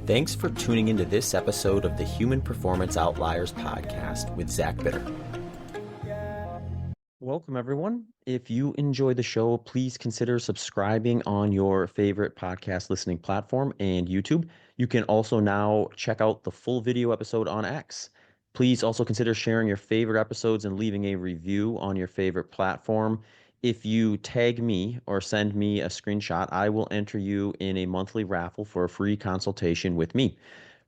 Thanks for tuning into this episode of the Human Performance Outliers podcast with Zach Bitter. Welcome, everyone. If you enjoy the show, please consider subscribing on your favorite podcast listening platform and YouTube. You can also now check out the full video episode on X. Please also consider sharing your favorite episodes and leaving a review on your favorite platform. If you tag me or send me a screenshot, I will enter you in a monthly raffle for a free consultation with me.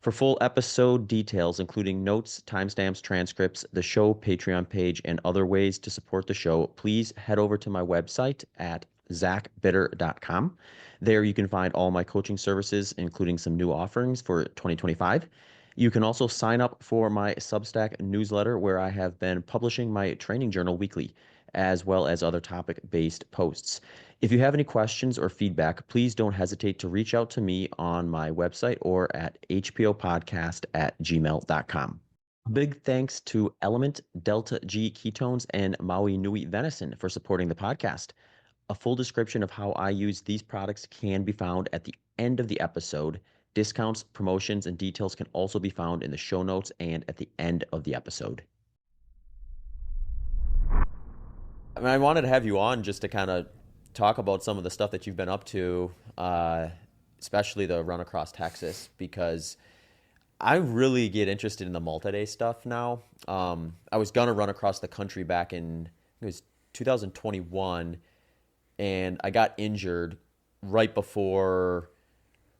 For full episode details, including notes, timestamps, transcripts, the show Patreon page, and other ways to support the show, please head over to my website at zachbitter.com. There you can find all my coaching services, including some new offerings for 2025. You can also sign up for my Substack newsletter, where I have been publishing my training journal weekly, as well as other topic-based posts. If you have any questions or feedback, please don't hesitate to reach out to me on my website or at hpopodcast@gmail.com. Big thanks to Element, Delta G Ketones, and Maui Nui Venison for supporting the podcast. A full description of how I use these products can be found at the end of the episode. Discounts, promotions, and details can also be found in the show notes and at the end of the episode. I wanted to have you on just to kind of talk about some of the stuff that you've been up to, especially the run across Texas, because I really get interested in the multi-day stuff now. I was going to run across the country back in, it was 2021, and I got injured right before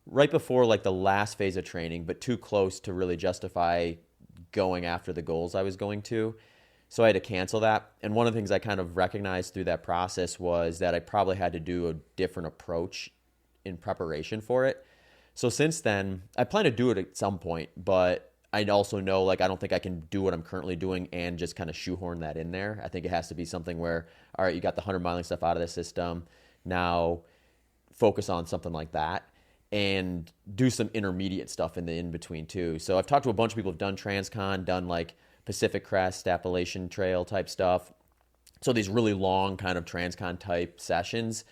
like the last phase of training, but too close to really justify going after the goals I was going to. So I had to cancel that. And one of the things I kind of recognized through that process was that I probably had to do a different approach in preparation for it. So since then, I plan to do it at some point, but I also know, like, I don't think I can do what I'm currently doing and just kind of shoehorn that in there. I think it has to be something where, all right, you got the 100 miling stuff out of the system. Now focus on something like that and do some intermediate stuff in the in-between too. So I've talked to a bunch of people who've done Transcon, done like Pacific Crest, Appalachian Trail type stuff. So these really long kind of Transcon type sessions,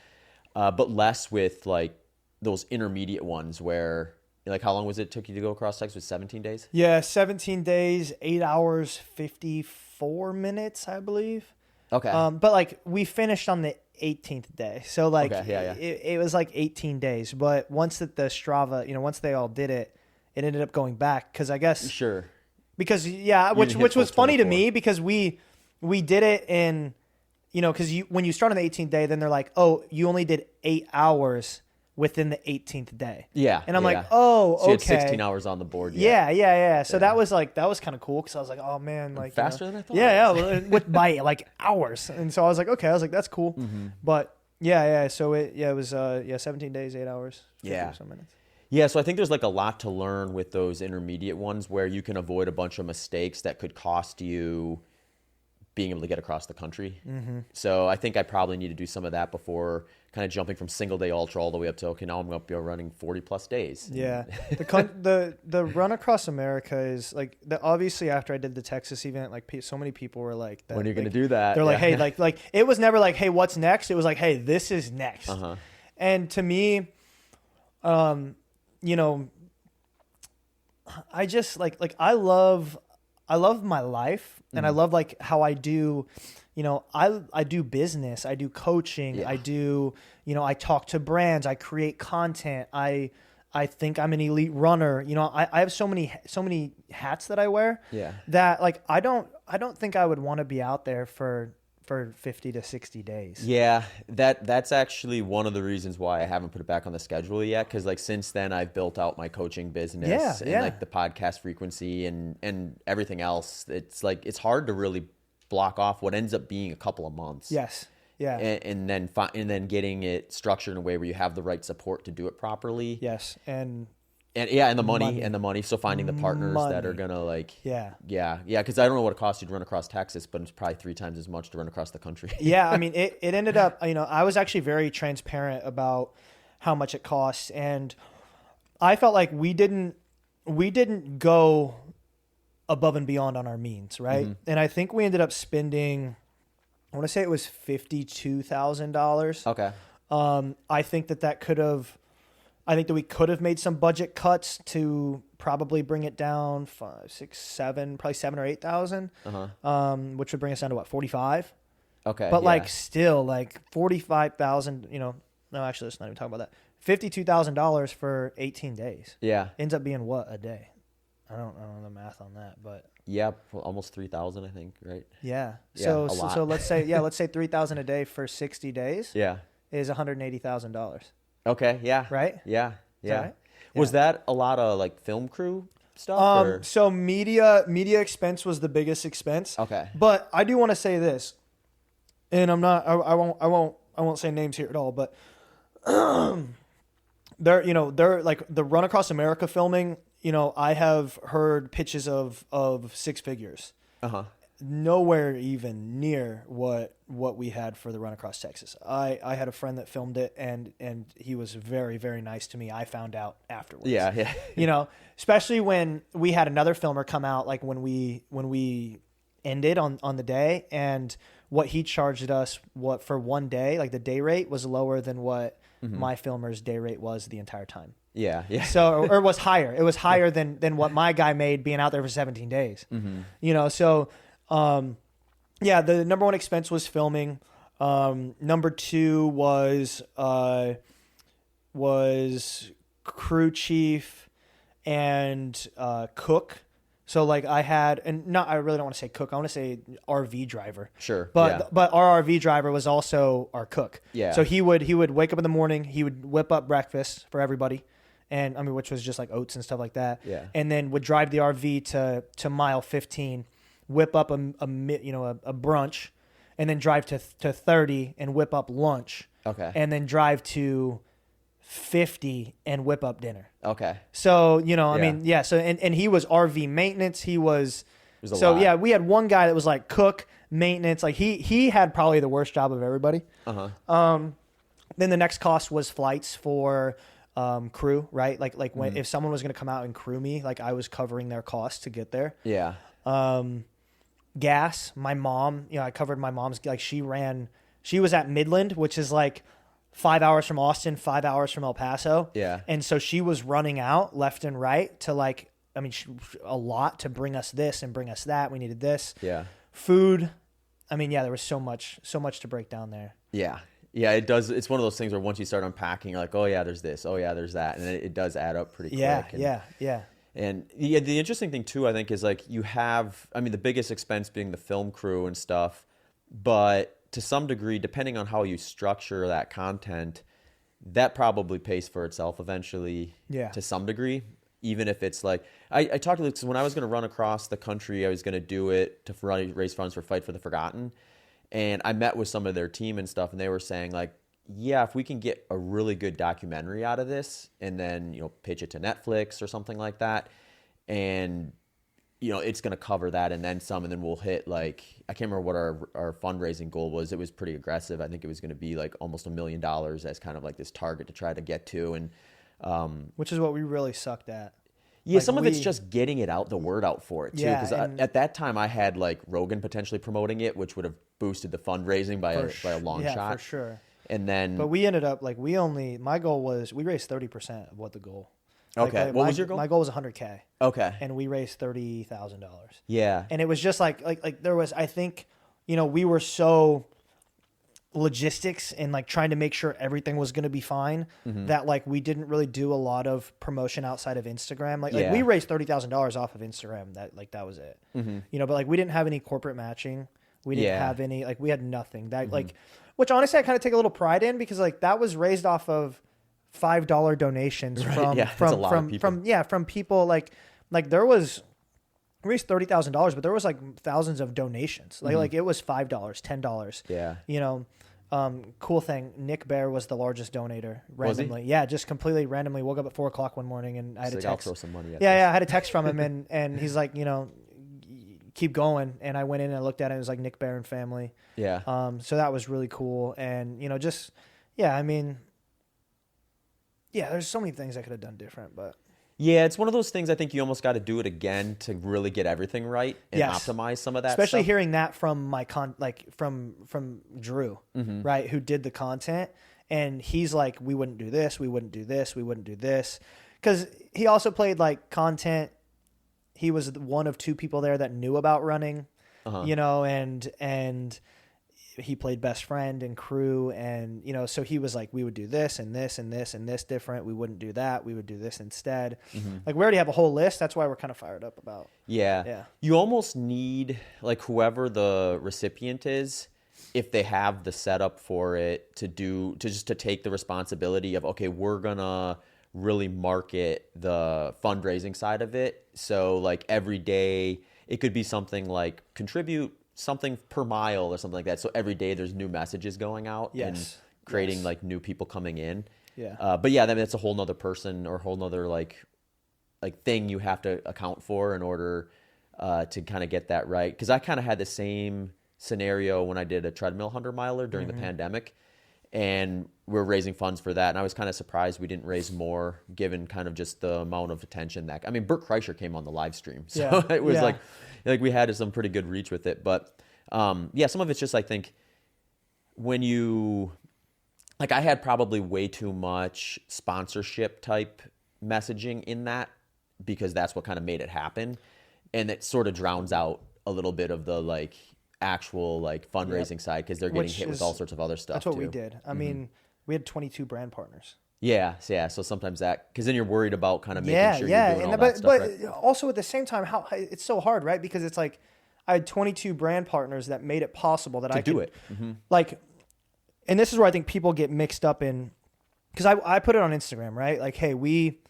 but less with like those intermediate ones where, like, how long was it took you to go across Texas? Was 17 days? Yeah, 17 days, 8 hours, 54 minutes, I believe. Okay. But like we finished on the 18th day. So like okay, It was like 18 days. But once that the Strava, once they all did it, it ended up going back because I guess. Sure. Because which was funny to me because we did it in, because when you start on the 18th day, then they're like, oh, you only did 8 hours within the 18th day. Yeah. And I'm like, oh, so you okay. had 16 hours on the board. Yeah. So that was kind of cool because I was like, oh man, like faster than I thought. Yeah, by like hours. And so I was like, okay, that's cool. Mm-hmm. But yeah. So it was 17 days, 8 hours. 50 some minutes. Yeah, so I think there's like a lot to learn with those intermediate ones where you can avoid a bunch of mistakes that could cost you being able to get across the country. Mm-hmm. So I think I probably need to do some of that before kind of jumping from single day ultra all the way up to, okay, now I'm going to be running 40 plus days. Yeah. The run across America is like, obviously after I did the Texas event, like so many people were like, when are you going to do that? They're like, hey, like it was never like, hey, what's next? It was like, hey, this is next. Uh-huh. And to me, I just like I love my life and I love like how I do, I do business, I do coaching, I do, I talk to brands, I create content, I think I'm an elite runner, I have so many hats that I wear that like I don't think I would want to be out there for 50 to 60 days. Yeah, that's actually one of the reasons why I haven't put it back on the schedule yet, because like since then I've built out my coaching business and like the podcast frequency and everything else. It's like it's hard to really block off what ends up being a couple of months. Yes. Yeah. And then getting it structured in a way where you have the right support to do it properly. Yes. And the money. So finding the partners that are gonna like, because I don't know what it costs you to run across Texas, but it's probably 3 times as much to run across the country. Yeah, I mean, it ended up, I was actually very transparent about how much it costs, and I felt like we didn't go above and beyond on our means, right? Mm-hmm. And I think we ended up spending, I want to say it was $52,000. Okay. I think that could have I think that we could have made some budget cuts to probably bring it down 5, 6, 7, probably 7 or 8,000, which would bring us down to what, 45? Okay. But like still like 45,000, you know, no, actually, let's not even talk about that. $52,000 for 18 days. Yeah. Ends up being what a day? I don't know the math on that, but yeah, almost 3,000, I think, right? yeah. Yeah, So let's say 3,000 a day for 60 days. Yeah. Is $180,000. Okay. Yeah. Right. Yeah. Yeah. Right? Was that a lot of like film crew stuff? Or? So media expense was the biggest expense. Okay. But I do want to say this, and I won't say names here at all, but they're like the Run Across America filming. You know, I have heard pitches of 6 figures. Nowhere even near what we had for the Run Across Texas. I had a friend that filmed it, and he was very, very nice to me. I found out afterwards. Yeah. You know, especially when we had another filmer come out, like when we ended on the day, and what he charged us for one day, like the day rate was lower than what my filmer's day rate was the entire time. Yeah. So, or it was higher. It was higher than what my guy made being out there for 17 days. You know, so yeah, the number one expense was filming. Number 2 was crew chief and cook. So like I really don't want to say cook. I want to say RV driver. Sure. But our RV driver was also our cook. Yeah. So he would wake up in the morning. He would whip up breakfast for everybody. And I mean, which was just like oats and stuff like that. Yeah. And then would drive the RV to mile 15, whip up a brunch, and then drive to 30 and whip up lunch. Okay. And then drive to 50 and whip up dinner. Okay. So, you know, I mean, yeah. So, and he was RV maintenance. He was, lot. Yeah, we had one guy that was like cook, maintenance. Like he had probably the worst job of everybody. Then the next cost was flights for crew, right? Like when if someone was going to come out and crew me, like I was covering their costs to get there. Yeah. Gas, my mom, you know, I covered my mom's, like she was at Midland, which is like 5 hours from Austin, 5 hours from El Paso. Yeah. And so she was running out left and right to like, I mean, a lot to bring us this and bring us that. We needed this. Yeah. Food. I mean, yeah, there was so much to break down there. Yeah. Yeah, it does. It's one of those things where once you start unpacking, you're like, oh yeah, there's this. Oh yeah, there's that. And it does add up pretty quick. Yeah. And the interesting thing too, I think, is like you have, I mean, the biggest expense being the film crew and stuff, but to some degree, depending on how you structure that content, that probably pays for itself eventually. Yeah. To some degree, even if it's like, I talked to Luke, when I was going to run across the country, I was going to do it to raise funds for Fight for the Forgotten. And I met with some of their team and stuff, and they were saying like, yeah, if we can get a really good documentary out of this and then, you know, pitch it to Netflix or something like that, and, you know, it's going to cover that and then some, and then we'll hit like, I can't remember what our fundraising goal was. It was pretty aggressive. I think it was going to be like almost $1 million as kind of like this target to try to get to. And which is what we really sucked at. yeah, like some of it's just getting it out, the word out for it too. Yeah, Because at that time I had like Rogan potentially promoting it, which would have boosted the fundraising by a long shot. Yeah, for sure. And then, but we ended up like my goal was we raised 30% of what the goal. Okay, what was your goal? My goal was $100K. Okay, and we raised $30,000. Yeah, and it was just like there was, I think, you know, we were so logistics and like trying to make sure everything was going to be fine that like we didn't really do a lot of promotion outside of Instagram. Like we raised $30,000 off of Instagram. That was it. You know, but like we didn't have any corporate matching. We didn't have any, like we had nothing that like, which honestly I kind of take a little pride in because like that was raised off of $5 donations from people like there was, we raised $30,000, but there was like thousands of donations. Like it was $5, $10. Yeah. You know, cool thing. Nick Bear was the largest donator randomly. Was he? Yeah, just completely randomly woke up at 4:00 one morning and I had a text. I'll throw some money at I had a text from him and he's like, you know, keep going. And I went in and I looked at it. It was like Nick Bear and family. Yeah. So that was really cool. And, you know, just, I mean, there's so many things I could have done different, but. Yeah, it's one of those things I think you almost got to do it again to really get everything right and optimize some of that Especially stuff. hearing that from my from Drew, right, who did the content. And he's like, we wouldn't do this, we wouldn't do this, we wouldn't do this. Because he also played like content. He was one of 2 people there that knew about running, you know, and he played best friend and crew. And, you know, so he was like, we would do this and this and this and this different. We wouldn't do that. We would do this instead. Like we already have a whole list. That's why we're kind of fired up about. Yeah. You almost need like whoever the recipient is, if they have the setup for it to take the responsibility of, okay, we're gonna really market the fundraising side of it. So like every day it could be something like contribute something per mile or something like that. So every day there's new messages going out and creating like new people coming in. Yeah. But yeah, then that's a whole nother person or a whole nother like thing you have to account for in order to kind of get that right. Cause I kind of had the same scenario when I did a treadmill 100-miler during the pandemic, and we're raising funds for that. And I was kind of surprised we didn't raise more given kind of just the amount of attention that, I mean, Bert Kreischer came on the live stream. So it was like we had some pretty good reach with it. But yeah, some of it's just, I think when you, like I had probably way too much sponsorship type messaging in that because that's what kind of made it happen. And it sort of drowns out a little bit of the like actual like fundraising side because they're getting hit with all sorts of other stuff. That's what we did. I mean, we had 22 brand partners. Yeah. So sometimes that, because then you're worried about kind of making sure you're doing all that stuff. But also at the same time, how it's so hard, right? Because it's like I had 22 brand partners that made it possible that I could do it. Like, and this is where I think people get mixed up in, because I put it on Instagram, right? Like, hey, we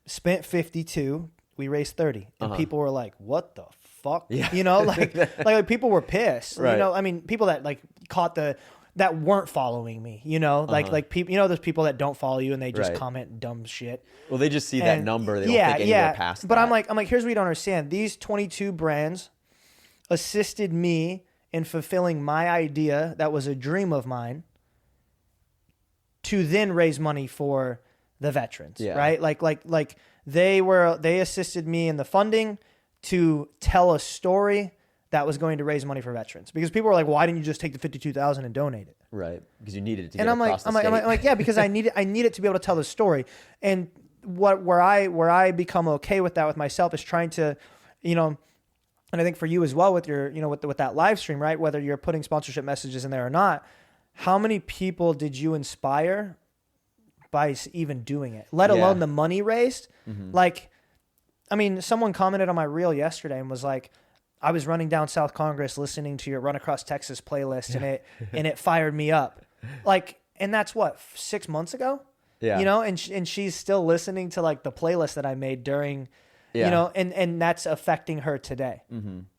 spent 52, we raised 30, and people were like, "What the fuck?" Yeah. You know, like people were pissed. Right. You know, I mean, people that like caught that weren't following me. You know, like people. You know, there's people that don't follow you and they just comment dumb shit. Well, they just see that number. They don't think anywhere past. But that. I'm like, here's what you don't understand. These 22 brands assisted me in fulfilling my idea that was a dream of mine to then raise money for the veterans, right? Like they assisted me in the funding to tell a story that was going to raise money for veterans, because people were like, why didn't you just take the 52,000 and donate it? Right. Because you needed it to and get I'm across like, the state. I'm like, yeah, because I need it to be able to tell the story. And where I become okay with that with myself is trying to, you know, and I think for you as well with your, you know, with that live stream, right? Whether you're putting sponsorship messages in there or not, how many people did you inspire by even doing it, let alone the money raised? Like, I mean, someone commented on my reel yesterday and was like, I was running down South Congress listening to your Run Across Texas playlist and it fired me up. Like, and that's what, 6 months ago? Yeah. You know, and she's still listening to like the playlist that I made during, you know, and that's affecting her today.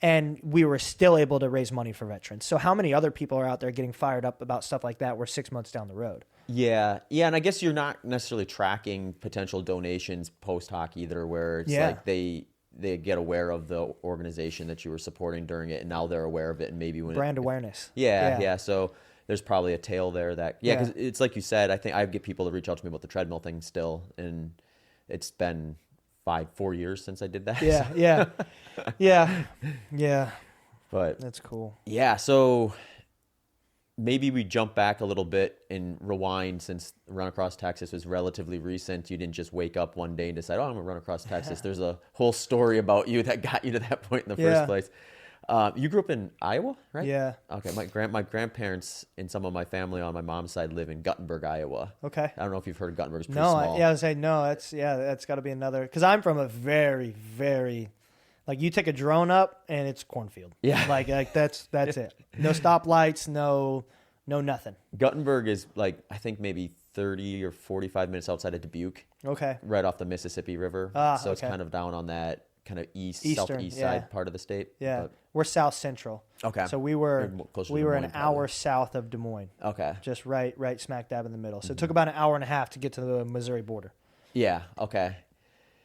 And we were still able to raise money for veterans. So how many other people are out there getting fired up about stuff like that? We're 6 months down the road. Yeah. And I guess you're not necessarily tracking potential donations post hoc either, where it's like they get aware of the organization that you were supporting during it, and now they're aware of it, and maybe when brand awareness. Yeah. So there's probably a tail there that because it's like you said. I think I get people to reach out to me about the treadmill thing still, and it's been 4 years since I did that. Yeah. But that's cool. Yeah. So maybe we jump back a little bit and rewind, since Run Across Texas was relatively recent. You didn't just wake up one day and decide, oh, I'm going to run across Texas. There's a whole story about you that got you to that point in the first place. You grew up in Iowa, right? Yeah. Okay. My grandparents and some of my family on my mom's side live in Guttenberg, Iowa. Okay. I don't know if you've heard of Guttenberg. It's pretty small. I would say no. That's got to be another, because I'm from a very, very, like, you take a drone up and it's cornfield. Yeah. Like that's it. No stoplights, no nothing. Guttenberg is like, I think maybe 30 or 45 minutes outside of Dubuque. Okay. Right off the Mississippi River. So it's kind of down on that kind of Eastern, southeast side part of the state. Yeah. But we're south central. Okay. So we were an hour probably. South of Des Moines. Okay. Just right smack dab in the middle. So it took about an hour and a half to get to the Missouri border. Yeah. Okay.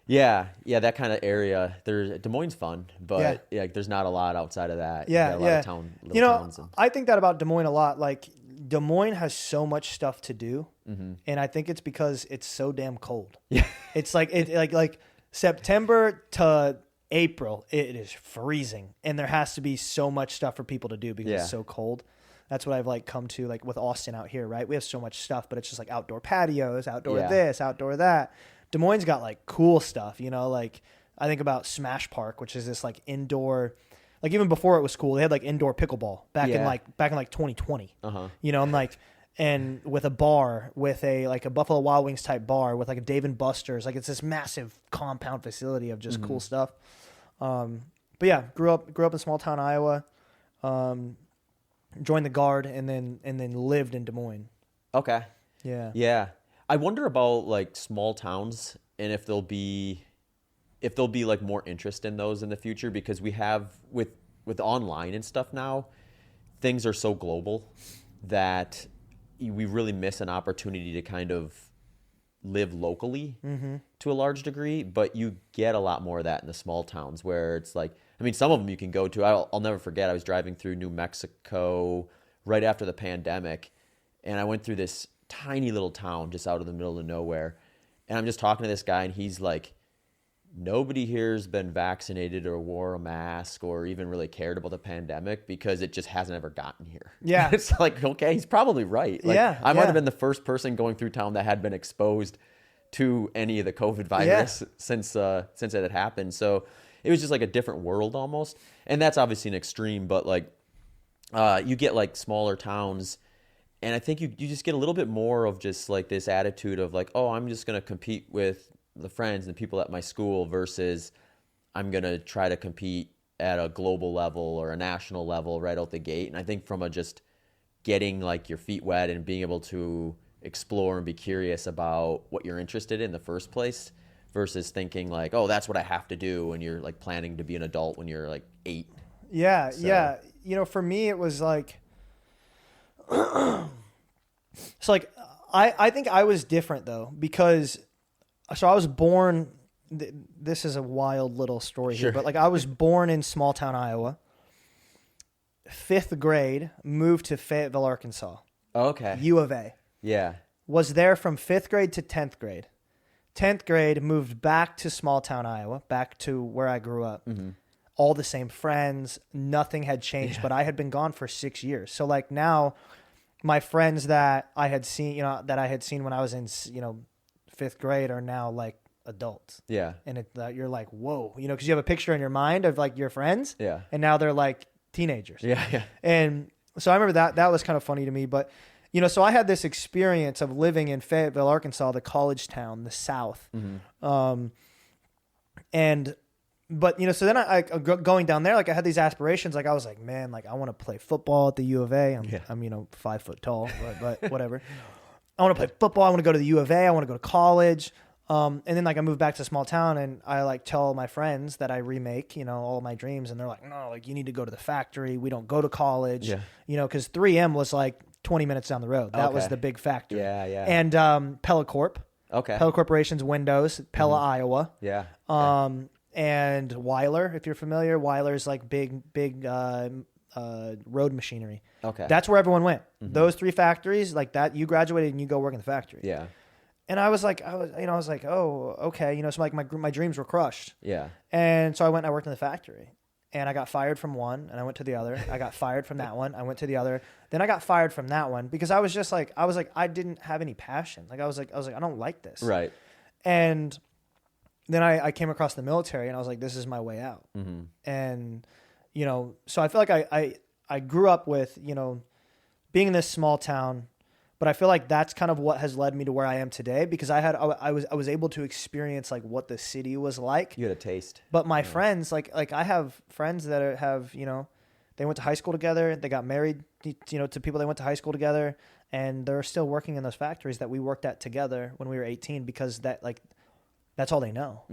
Yeah, that kind of area. Des Moines' fun, but there's not a lot outside of that. Yeah, you got a lot of you know, towns I think that about Des Moines a lot. Like, Des Moines has so much stuff to do, and I think it's because it's so damn cold. Yeah, it's like September to April, it is freezing, and there has to be so much stuff for people to do because it's so cold. That's what I've like come to like with Austin out here, right? We have so much stuff, but it's just like outdoor patios, outdoor Yeah. this, outdoor that. Des Moines got like cool stuff, you know, like I think about Smash Park, which is this like indoor, like even before it was cool, they had like indoor pickleball back in like 2020. You know, I'm like, and with a bar, with a like a Buffalo Wild Wings type bar, with like a Dave and Buster's, like it's this massive compound facility of just cool stuff. But yeah, grew up in small town Iowa, joined the Guard, and then lived in Des Moines. Okay. Yeah. Yeah. I wonder about like small towns and if there'll be like more interest in those in the future, because we have with online and stuff now, things are so global that we really miss an opportunity to kind of live locally to a large degree, but you get a lot more of that in the small towns where it's like, I mean, some of them you can go to. I'll never forget, I was driving through New Mexico right after the pandemic, and I went through this tiny little town just out of the middle of nowhere, and I'm just talking to this guy, and he's like, nobody here's been vaccinated or wore a mask or even really cared about the pandemic because it just hasn't ever gotten here. Yeah. It's like, okay, he's probably right. Like, Yeah, I might yeah. have been the first person going through town that had been exposed to any of the COVID virus since it had happened. So it was just like a different world almost. And that's obviously an extreme, but like you get like smaller towns, and I think you just get a little bit more of just like this attitude of like, oh, I'm just going to compete with the friends and people at my school versus I'm going to try to compete at a global level or a national level right out the gate. And I think from a just getting like your feet wet and being able to explore and be curious about what you're interested in the first place versus thinking like, oh, that's what I have to do when you're like planning to be an adult when you're like 8. Yeah. So- Yeah. You know, for me, it was like, so like, I think I was different though, because so I was born, this is a wild little story here, Sure. but like I was born in small town Iowa, 5th grade, moved to Fayetteville, Arkansas, Okay. U of A, Yeah. was there from 5th grade to 10th grade. 10th grade, moved back to small town Iowa, back to where I grew up. All the same friends, nothing had changed, but I had been gone for 6 years. So like now my friends that I had seen, when I was in, 5th grade are now like adults. Yeah. And you're like, whoa, because you have a picture in your mind of like your friends. Yeah. And now they're like teenagers. Yeah. Yeah. And so I remember that was kind of funny to me. But, so I had this experience of living in Fayetteville, Arkansas, the college town, the South. So then I going down there, like I had these aspirations. Like I was like, man, like I want to play football at the U of A. I'm 5 foot tall, but whatever. I want to play football. I want to go to the U of A. I want to go to college. And then like I moved back to a small town, and I like tell my friends that I remake, all my dreams. And they're like, no, like you need to go to the factory. We don't go to college, because 3M was like 20 minutes down the road. That was the big factory. Yeah. Yeah. And Pella Corp. Okay. Pella Corporation's Windows, Pella, Iowa. Yeah. And Weiler, if you're familiar. Weiler's like big road machinery. Okay. That's where everyone went. Those 3 factories, like that, you graduated and you go work in the factory. Yeah. And I was like, oh, okay. So like my dreams were crushed. Yeah. And so I went and I worked in the factory, and I got fired from one and I went to the other. I got fired from that one. I went to the other. Then I got fired from that one because I was like, I didn't have any passion. Like I was like, I don't like this. Right. And then I came across the military, and I was like, this is my way out. And, so I feel like I grew up with, being in this small town, but I feel like that's kind of what has led me to where I am today, because I was able to experience like what the city was like. You had a taste. But my friends, like I have friends that have, they went to high school together, they got married, to people they went to high school together, and they're still working in those factories that we worked at together when we were 18, because that's all they know.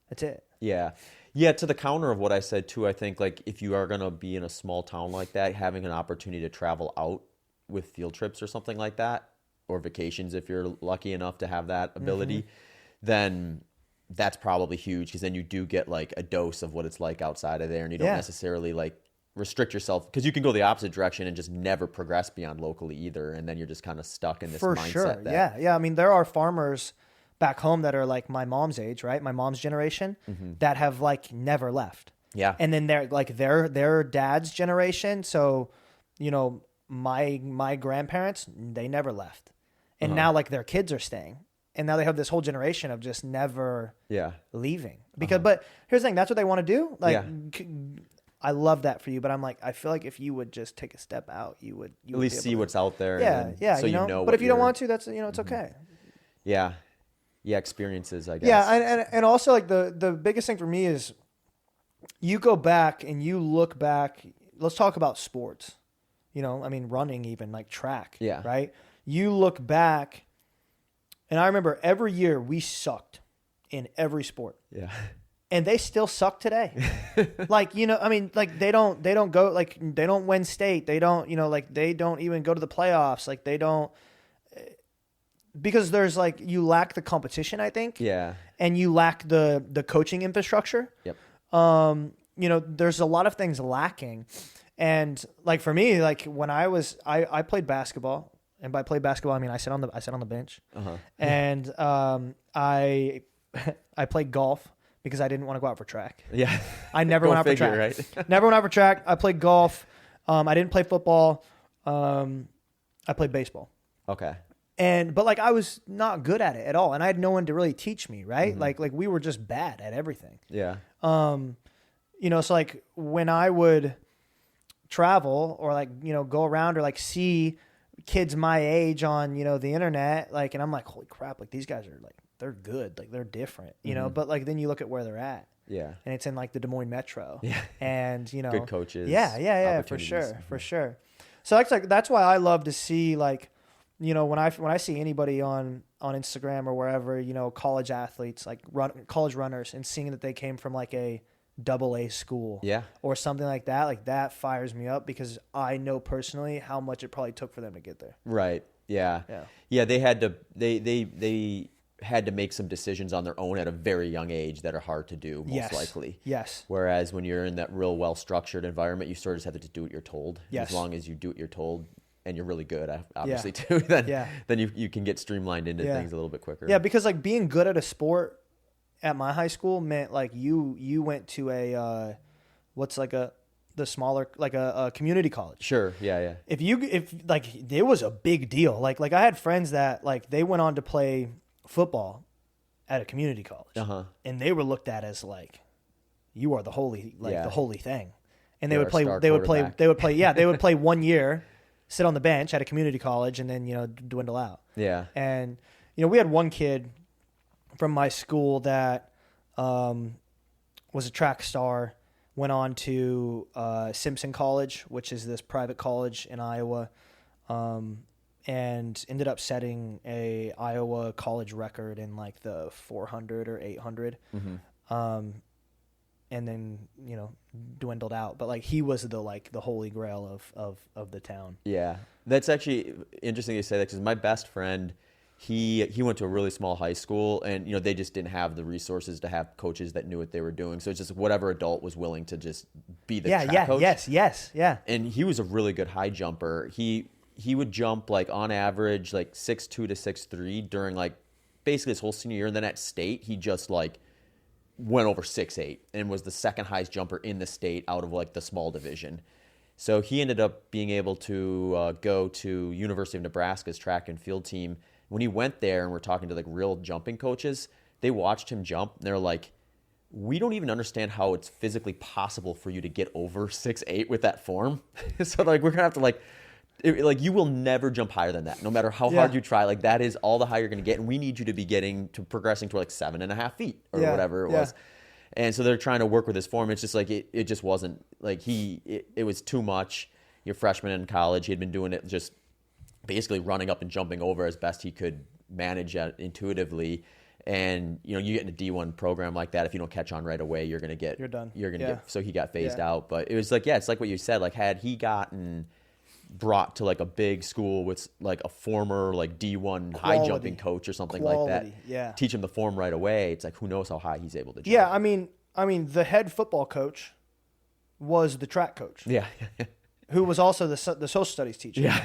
That's it. Yeah. Yeah. To the counter of what I said too, I think like if you are going to be in a small town like that, having an opportunity to travel out with field trips or something like that, or vacations, if you're lucky enough to have that ability, then that's probably huge, because then you do get like a dose of what it's like outside of there, and you don't necessarily like restrict yourself, because you can go the opposite direction and just never progress beyond locally either, and then you're just kind of stuck in this For mindset. sure. Yeah. I mean, there are farmers back home that are like my mom's age, right? My mom's generation, that have like never left. Yeah. And then they're like their dad's generation. So, my grandparents, they never left. And now like their kids are staying. And now they have this whole generation of just never leaving. Because but here's the thing, that's what they want to do. Like I love that for you, but I'm like, I feel like if you would just take a step out, you would at least see what's out there. Yeah, so you know. But if you don't want to, that's it's okay. Yeah, experiences, I guess. Yeah, and also like the biggest thing for me is you go back and you look back. Let's talk about sports. I mean, running, even like track. Yeah. Right. You look back, and I remember every year we sucked in every sport. Yeah. And they still suck today. Like, I mean, like they don't go, like they don't win state. They don't, like they don't even go to the playoffs. Like they don't, because there's like, you lack the competition, I think. Yeah. And you lack the coaching infrastructure. Yep. There's a lot of things lacking. And like for me, like when I played basketball, and by played basketball, I mean, I sat on the bench and, I played golf. Because I didn't want to go out for track. Yeah. I never went out for track. Right? Never went out for track. I played golf. I didn't play football. I played baseball. Okay. But like I was not good at it at all. And I had no one to really teach me, right? Like we were just bad at everything. Yeah. So like when I would travel or like, go around or like see kids my age on, the internet, like, and I'm like, holy crap, like these guys are like, they're good. Like they're different, but like, then you look at where they're at. Yeah. And it's in like the Des Moines Metro. Yeah. And, good coaches. Yeah. For sure. So that's why I love to see like, when I see anybody on Instagram or wherever, college athletes, like college runners, and seeing that they came from like a AA school or something like that fires me up, because I know personally how much it probably took for them to get there. Right. Yeah. They had to, they had to make some decisions on their own at a very young age that are hard to do, most likely. Yes. Whereas when you're in that real well-structured environment, you sort of just have to do what you're told. Yes. As long as you do what you're told, and you're really good, obviously, too, then you can get streamlined into things a little bit quicker. Yeah, because like being good at a sport at my high school meant like you went to a the smaller, like a community college. Sure. Yeah. If like it was a big deal. Like I had friends that like they went on to play football at a community college, and they were looked at as like, you are the holy thing, and they would play 1 year, sit on the bench at a community college, and then dwindle out. Yeah. And we had one kid from my school that was a track star, went on to Simpson College, which is this private college in Iowa, and ended up setting a Iowa college record in like the 400 or 800. And then, dwindled out. But like he was the holy grail of the town. Yeah. That's actually interesting you say that, because my best friend, he went to a really small high school, and they just didn't have the resources to have coaches that knew what they were doing. So it's just whatever adult was willing to just be the track coach. Yes. And he was a really good high jumper. He would jump like on average like 6'2" to 6'3" during like basically his whole senior year, and then at state he just like went over 6'8" and was the second highest jumper in the state out of like the small division. So he ended up being able to go to University of Nebraska's track and field team. When he went there, and we're talking to like real jumping coaches, they watched him jump, and they're like, we don't even understand how it's physically possible for you to get over 6'8" with that form. So like we're gonna have to like you will never jump higher than that, no matter how hard you try. Like that is all the high you're going to get, and we need you to be progressing to like 7.5 feet or whatever it was. And so they're trying to work with his form. It's just like it just wasn't like it was too much. You're freshman in college. He had been doing it just basically running up and jumping over as best he could manage intuitively. And you get in a D1 program like that, if you don't catch on right away, you're done. So he got phased out. But it was like, it's like what you said. Like had he gotten brought to like a big school with like a former like D1 high jumping coach or something like that, teach him the form right away, it's like who knows how high he's able to jump. Yeah, I mean the head football coach was the track coach. Yeah. Who was also the social studies teacher. Yeah.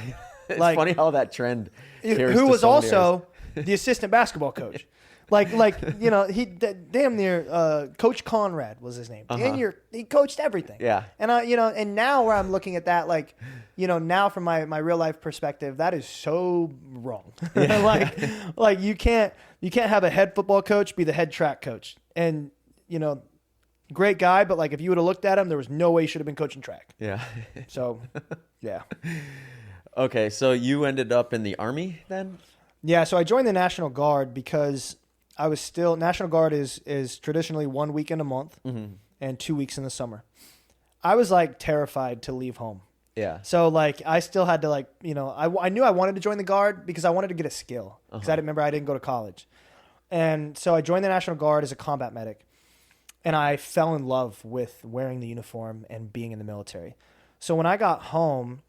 It's like, funny how that trend who was also the assistant basketball coach. He damn near Coach Conrad was his name. He coached everything. Yeah. And and now where I'm looking at that, now from my real life perspective, that is so wrong. Yeah. like you can't have a head football coach be the head track coach. And great guy, but if you would have looked at him, there was no way he should have been coaching track. Yeah. So, yeah. Okay, so you ended up in the Army then? Yeah, so I joined the National Guard because I was still National Guard is traditionally 1 weekend a month and 2 weeks in the summer. I was terrified to leave home. Yeah. So I still had to I knew I wanted to join the Guard because I wanted to get a skill because I didn't go to college. And so I joined the National Guard as a combat medic. And I fell in love with wearing the uniform and being in the military. So when I got home,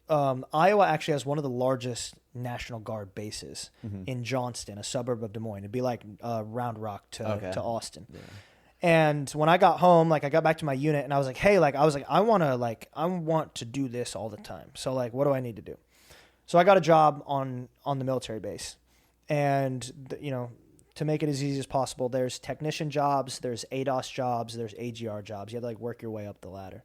Iowa actually has one of the largest National Guard bases in Johnston, a suburb of Des Moines. It'd be like Round Rock to Austin. Yeah. And when I got home, I got back to my unit and I was like, hey, I want to do this all the time. So what do I need to do? So I got a job on the military base. And to make it as easy as possible, there's technician jobs, there's ADOS jobs, there's AGR jobs. You have to work your way up the ladder.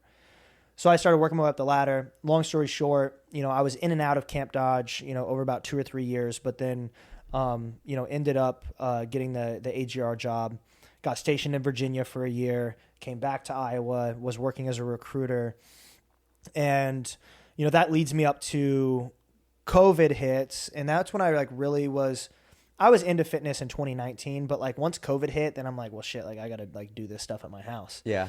So I started working my way up the ladder. Long story short, I was in and out of Camp Dodge, over about 2 or 3 years, but then, ended up getting the AGR job, got stationed in Virginia for a year, came back to Iowa, was working as a recruiter. And, that leads me up to COVID hits. And that's when I really was... I was into fitness in 2019, but once COVID hit, then I'm like, well, shit, I got to do this stuff at my house. Yeah.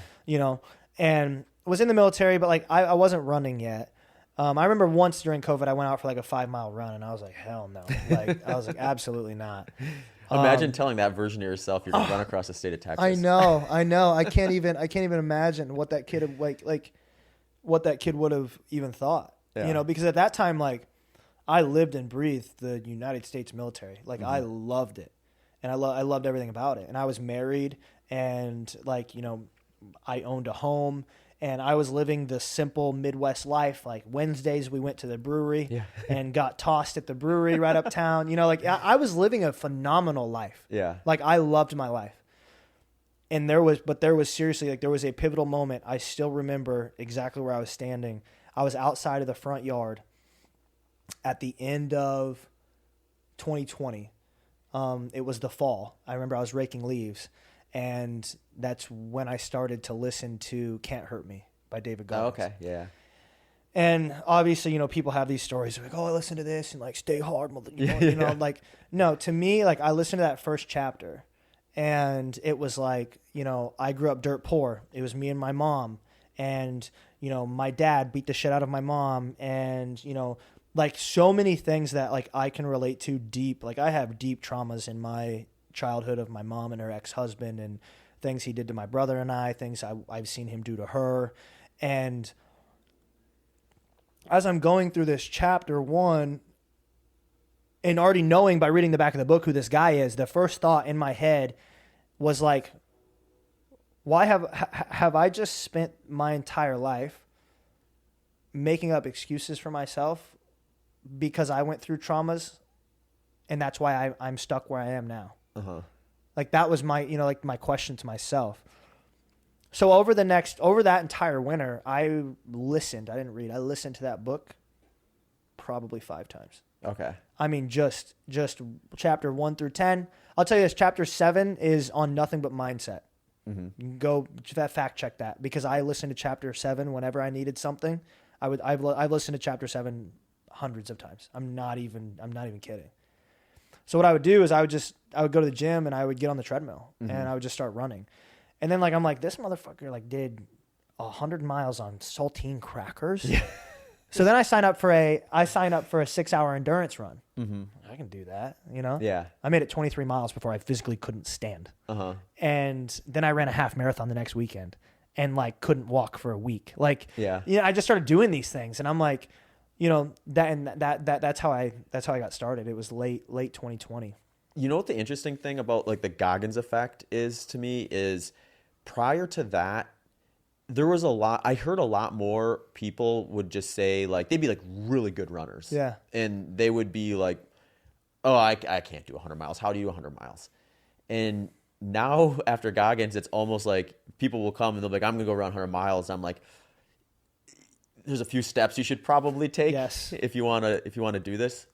And I was in the military, but I wasn't running yet. I remember once during COVID, I went out for a 5-mile run and I was like, hell no. I was like, absolutely not. Imagine telling that version of yourself you're going to run across the state of Texas. I know. I can't even imagine what that kid what that kid would have even thought, because at that time, I lived and breathed the United States military. I loved it. And I loved everything about it. And I was married and I owned a home and I was living the simple Midwest life. Wednesdays we went to the brewery and got tossed at the brewery right uptown. I was living a phenomenal life. Yeah. I loved my life. And there was seriously, there was a pivotal moment. I still remember exactly where I was standing. I was outside of the front yard at the end of 2020. It was the fall. I remember I was raking leaves, and that's when I started to listen to Can't Hurt Me by David Goggins. Oh, okay, yeah. And obviously, people have these stories I listen to this and stay hard. No, to me, I listened to that first chapter and it was I grew up dirt poor. It was me and my mom, and, my dad beat the shit out of my mom, and, so many things that I can relate to deep. I have deep traumas in my childhood of my mom and her ex-husband and things he did to my brother and I, things I've seen him do to her. And as I'm going through this chapter 1 and already knowing by reading the back of the book who this guy is, the first thought in my head was why have I just spent my entire life making up excuses for myself because I went through traumas, and that's why I'm stuck where I am now. Uh-huh. That was my, my question to myself. So over that entire winter, I listened. I didn't read. I listened to that book probably 5 times. Okay. I mean, just chapter 1 through 10. I'll tell you this, chapter 7 is on nothing but mindset. Mm-hmm. You can go fact check that, because I listened to chapter 7 whenever I needed something. I've listened to chapter 7 hundreds of times. I'm not even kidding. So what I would do is I would go to the gym and I would get on the treadmill and I would just start running. And then I'm like, this motherfucker did 100 miles on saltine crackers. Yeah. So then I signed up for a 6-hour endurance run. Mm-hmm. I can do that, Yeah. I made it 23 miles before I physically couldn't stand. Uh-huh. And then I ran a half marathon the next weekend and couldn't walk for a week. I just started doing these things, and I'm like, that's how I got started. It was late 2020. You know what the interesting thing about the Goggins effect is to me is prior to that, I heard a lot more people would just say they'd be really good runners. Yeah. And they would be oh, I can't do 100 miles. How do you do 100 miles? And now after Goggins, it's almost like people will come and they'll be like, I'm going to go around 100 miles. I'm like, there's a few steps you should probably take Yes. if you want to do this.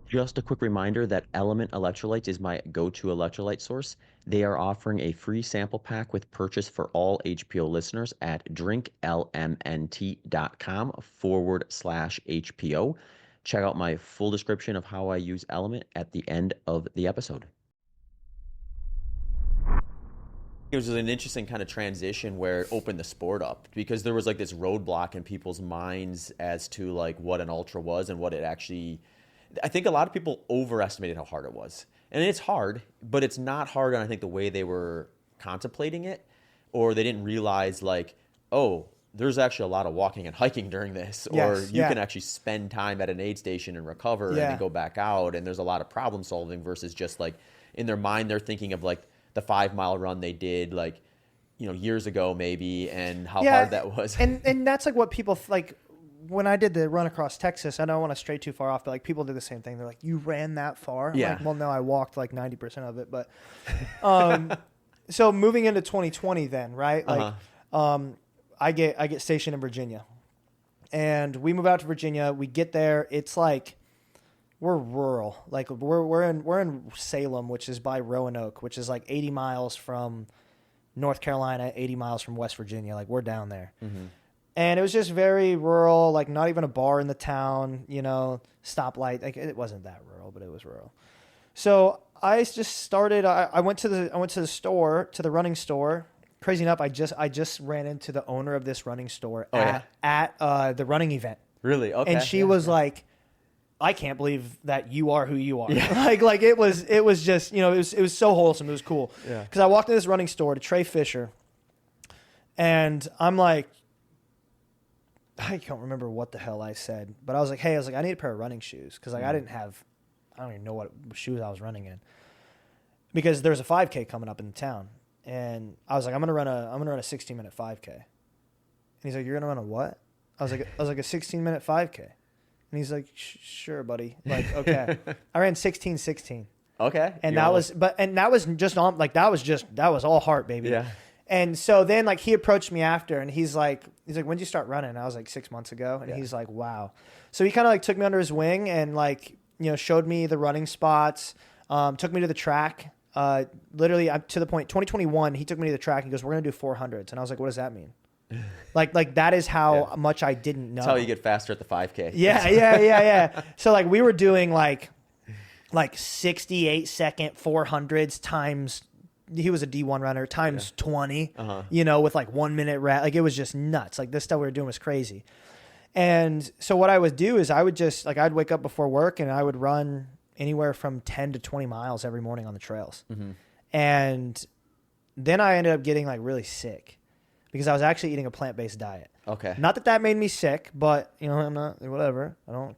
Just a quick reminder that Element Electrolytes is my go-to electrolyte source. They are offering a free sample pack with purchase for all HPO listeners at drinklmnt.com/HPO. Check out my full description of how I use Element at the end of the episode. It was an interesting kind of transition where it opened the sport up because there was like this roadblock in people's minds as to like what an ultra was and what it actually. I think a lot of people overestimated how hard it was. And it's hard, but it's not hard on, I think, the way they were contemplating it, or they didn't realize, like, oh, there's actually a lot of walking and hiking during this, or you can actually spend time at an aid station and recover and then go back out, and there's a lot of problem solving versus just, like, in their mind, they're thinking of, like, the 5-mile run they did, like, years ago maybe, and how hard that was. And that's, like, what people, like, when I did the run across Texas, I don't want to stray too far off, but like people did the same thing. They're like, you ran that far? Yeah. Like, well, no, I walked like 90% of it. But so moving into 2020 then, right? Like I get stationed in Virginia. And we move out to Virginia. We get there. It's like we're rural. Like we're in Salem, which is by Roanoke, which is like 80 miles from North Carolina, 80 miles from West Virginia. Like we're down there. Mm-hmm. And it was just very rural, like not even a bar in the town, stoplight. Like it wasn't that rural, but it was rural. So I just started. I went to the store, to the running store. Crazy enough, I just ran into the owner of this running store at the running event. Really? Okay. And she was like, "I can't believe that you are who you are." Yeah. like it was just it was so wholesome. It was cool. Yeah. Because I walked into this running store to Trey Fisher, and I'm like. I can't remember what the hell I said, but I was like, I need a pair of running shoes because like I don't even know what shoes I was running in because there's a 5K coming up in the town, and I was like, I'm gonna run a 16-minute 5K, and he's like, you're gonna run a what? I was like a 16-minute 5K, and he's like, sure, buddy, like okay, I ran 16:16. Okay, and that was just on like that was all heart, baby. Yeah. And so then, like, he approached me after, and he's like, when did you start running? And I was like 6 months ago, and he's like, wow. So he kind of like took me under his wing and like, showed me the running spots, took me to the track. Literally to the point, 2021, he took me to the track. And he goes, we're gonna do 400s, and I was like, what does that mean? like that is how much I didn't know. That's how you get faster at the 5K. Yeah. So like we were doing like 68-second 400s times. He was a D1 runner times 20, with like 1 minute rest. Like it was just nuts. Like this stuff we were doing was crazy. And so what I would do is I would just like, I'd wake up before work and I would run anywhere from 10 to 20 miles every morning on the trails. Mm-hmm. And then I ended up getting like really sick because I was actually eating a plant-based diet. Okay. Not that made me sick, but I'm not, whatever. You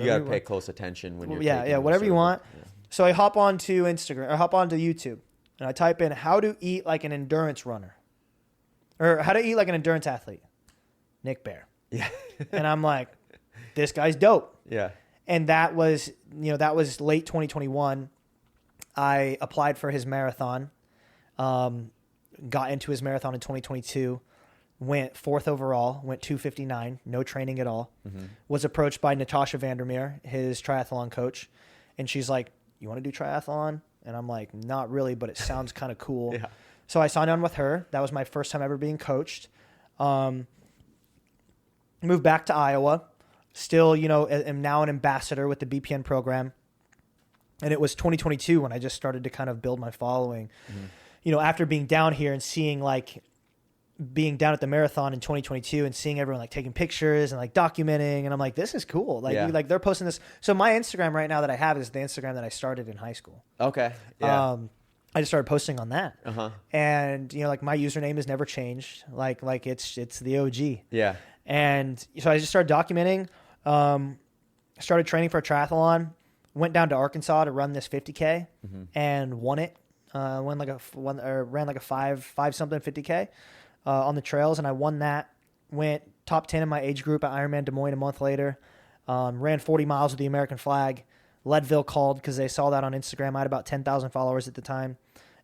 got to pay close attention when you're whatever you want. Yeah. So I hop onto Instagram or hop onto YouTube. And I type in how to eat like an endurance runner or how to eat like an endurance athlete, Nick Bear. Yeah. And I'm like, this guy's dope. Yeah. And that was late 2021. I applied for his marathon, got into his marathon in 2022, went 4th overall, went 2:59, no training at all, was approached by Natasha Vandermeer, his triathlon coach. And she's like, you want to do triathlon? And I'm like, not really, but it sounds kind of cool. Yeah. So I signed on with her. That was my first time ever being coached. Moved back to Iowa. Still, am now an ambassador with the BPN program. And it was 2022 when I just started to kind of build my following. Mm-hmm. After being down here and seeing like being down at the marathon in 2022 and seeing everyone like taking pictures and like documenting, and I'm like, this is cool. Like, they're posting this. So my Instagram right now that I have is the Instagram that I started in high school. Okay. Yeah. I just started posting on that. And like my username has never changed. Like it's the OG. Yeah. And so I just started documenting, started training for a triathlon, went down to Arkansas to run this 50K and won it. Ran like a five something 50K. On the trails, and I won that. Went top 10 in my age group at Ironman Des Moines a month later. ran 40 miles with the American flag. Leadville called because they saw that on Instagram. I had about 10,000 followers at the time.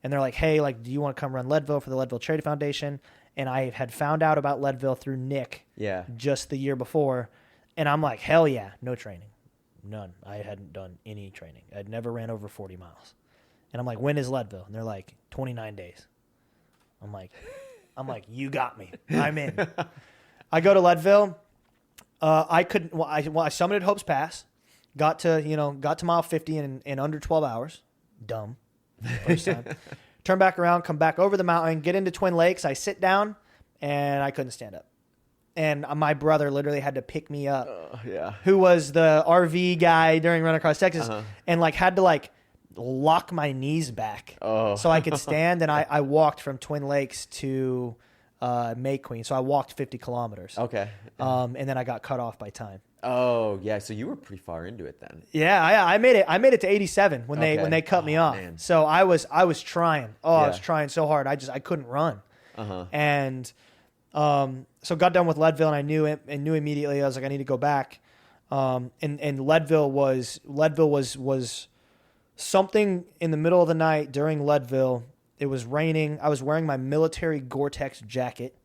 And they're like, hey, like, do you want to come run Leadville for the Leadville Charity Foundation? And I had found out about Leadville through Nick just the year before. And I'm like, hell yeah, no training. None. I hadn't done any training. I'd never ran over 40 miles. And I'm like, when is Leadville? And they're like, 29 days. I'm like, you got me. I'm in. I go to Leadville. I summited Hope's Pass. Got to mile 50 in under 12 hours. Dumb. First time. Turn back around, come back over the mountain, get into Twin Lakes. I sit down, and I couldn't stand up. And my brother literally had to pick me up, who was the RV guy during Run Across Texas, and like had to like lock my knees back so I could stand. And I walked from Twin Lakes to May Queen. So I walked 50 kilometers. Okay. And then I got cut off by time. Oh yeah, so you were pretty far into it then. Yeah, I made it to 87 when they cut me off. Man. So I was trying. I was trying so hard. I couldn't run. And so got done with Leadville, and I knew it and knew immediately. I was like, I need to go back. And Leadville was something in the middle of the night during Leadville. It was raining. I was wearing my military Gore-Tex jacket.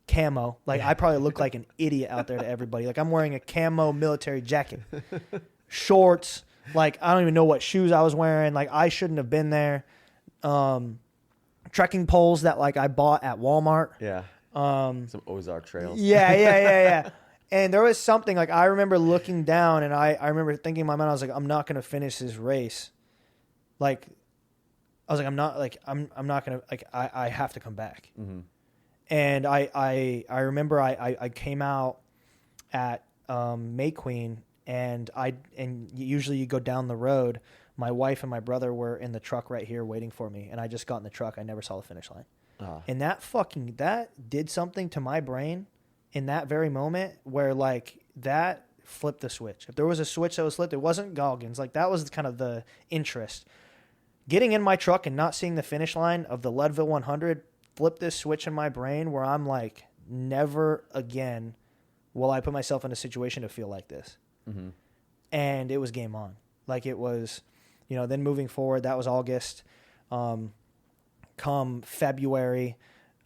Camo. Like, I probably look like an idiot out there to everybody. Like, I'm wearing a camo military jacket. Shorts. Like, I don't even know what shoes I was wearing. Like, I shouldn't have been there. Trekking poles that, like, I bought at Walmart. Yeah. Some Ozark trails. Yeah. And there was something, like, I remember looking down, and I remember thinking in my mind, I was like, I'm not going to finish this race. Like, I was like, I'm not going to, like, I have to come back. And I remember I came out at May Queen, and usually you go down the road. My wife and my brother were in the truck right here waiting for me, and I just got in the truck. I never saw the finish line. And that did something to my brain in that very moment where, like, that flipped the switch. If there was a switch that was flipped, it wasn't Goggins. Like, that was kind of the interest. Getting in my truck and not seeing the finish line of the Leadville 100 flip this switch in my brain where I'm like, never again will I put myself in a situation to feel like this. And it was game on. Like, it was, then moving forward, that was August. Come February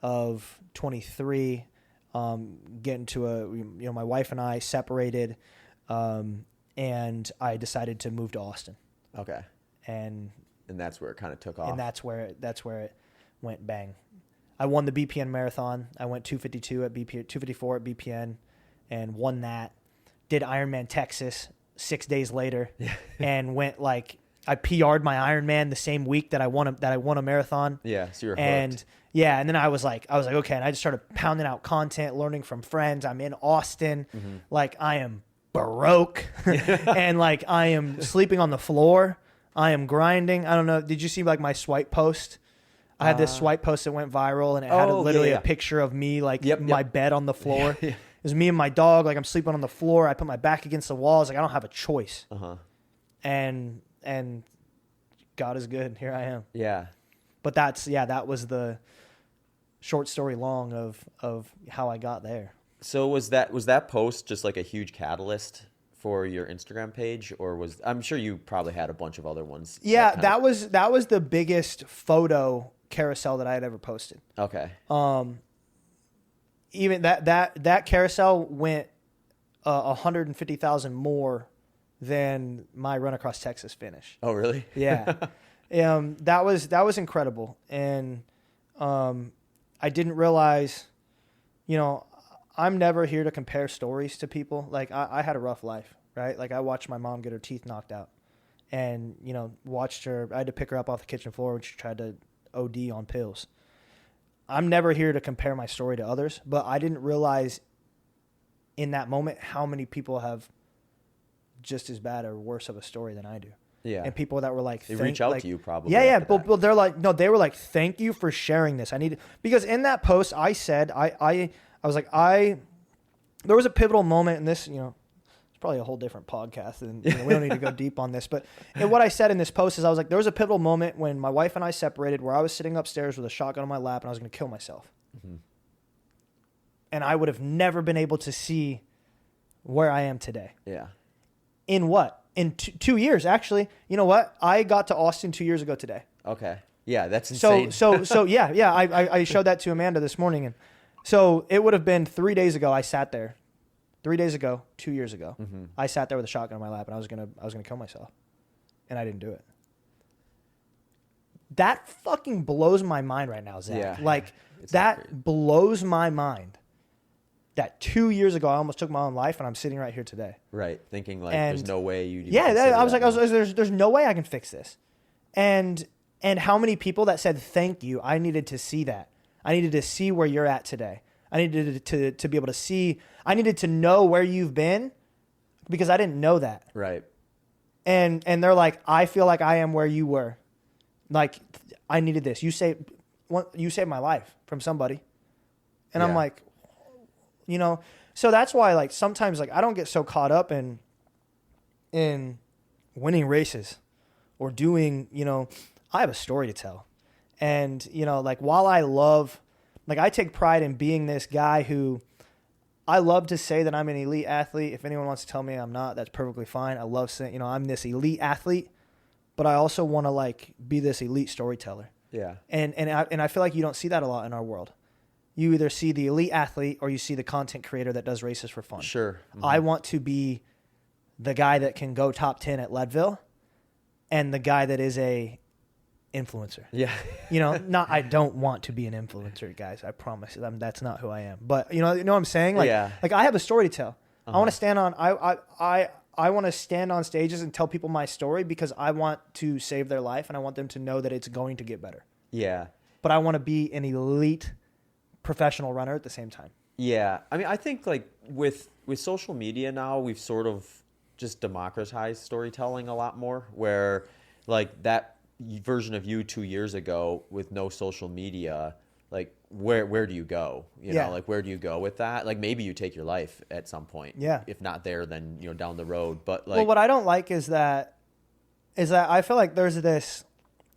of 23, getting to my wife and I separated, and I decided to move to Austin. Okay. And that's where it kind of took off. And that's where it went bang. I won the BPN marathon. I went 252 at BPN, 254 at BPN, and won that. Did Ironman Texas 6 days later, and went like I PR'd my Ironman the same week that I won a marathon. Yeah, so you're hooked. And then I was like, okay, and I just started pounding out content, learning from friends. I'm in Austin, like I am broke, and like I am sleeping on the floor. I am grinding. I don't know. Did you see like my swipe post? I had this swipe post that went viral, and it had literally a picture of me, like my bed on the floor. It was me and my dog. Like, I'm sleeping on the floor. I put my back against the wall. I was like, I don't have a choice. And God is good. Here I am. Yeah. But that was the short story long of how I got there. So was that post just like a huge catalyst for your Instagram page, or I'm sure you probably had a bunch of other ones? Yeah, that was the biggest photo carousel that I had ever posted. Okay. Even that carousel went 150,000 more than my Run Across Texas finish. Oh, really? Yeah. That was incredible. And I didn't realize, I'm never here to compare stories to people. Like, I had a rough life, right? Like, I watched my mom get her teeth knocked out, and, watched her. I had to pick her up off the kitchen floor when she tried to OD on pills. I'm never here to compare my story to others, but I didn't realize in that moment how many people have just as bad or worse of a story than I do. Yeah. And people that were like, they reach out to you probably. Yeah. But they're like, no, they were like, thank you for sharing this. Because in that post I said, I was like, there was a pivotal moment in this, it's probably a whole different podcast, and we don't need to go deep on this. But what I said in this post is I was like, there was a pivotal moment when my wife and I separated where I was sitting upstairs with a shotgun on my lap and I was going to kill myself. And I would have never been able to see where I am today. Yeah. In what? In 2 years, actually. You know what? I got to Austin 2 years ago today. Okay. Yeah, that's insane. So yeah. I showed that to Amanda this morning, and so it would have been 3 days ago. I sat there, 3 days ago, 2 years ago. Mm-hmm. I sat there with a shotgun in my lap, and I was gonna kill myself, and I didn't do it. That fucking blows my mind right now, Zach. Yeah. Like It's that blows my mind. That 2 years ago I almost took my own life, and I'm sitting right here today. Right. Thinking like And there's no way you. Yeah, I was like, there's no way I can fix this. And how many people that said thank you? I needed to see that. I needed to see where you're at today. I needed to be able to see. I needed to know where you've been because I didn't know that. Right. And they're like, I feel like I am where you were. Like I needed this. You saved my life from somebody. And I'm like, you know, so that's why like sometimes like I don't get so caught up in winning races or doing, you know, I have a story to tell. And, you know, like while I take pride in being this guy who I love to say that I'm an elite athlete. If anyone wants to tell me I'm not, that's perfectly fine. I love saying, you know, I'm this elite athlete, but I also want to like be this elite storyteller. Yeah. And I feel like you don't see that a lot in our world. You either see the elite athlete or you see the content creator that does races for fun. Sure. Mm-hmm. I want to be the guy that can go top 10 at Leadville and the guy that is a influencer. Yeah. You know, I don't want to be an influencer, guys. I promise. That's not who I am. But you know what I'm saying? Like, like I have a story to tell. I want to stand on, I want to stand on stages and tell people my story because I want to save their life and I want them to know that it's going to get better. Yeah. But I want to be an elite professional runner at the same time. Yeah. I mean, I think like with social media now, we've sort of just democratized storytelling a lot more where like that version of you 2 years ago with no social media, like where do you go? You know, like where do you go with that? Like maybe you take your life at some point. Yeah. If not there, then, you know, down the road. But like, well, what I don't like is that I feel like there's this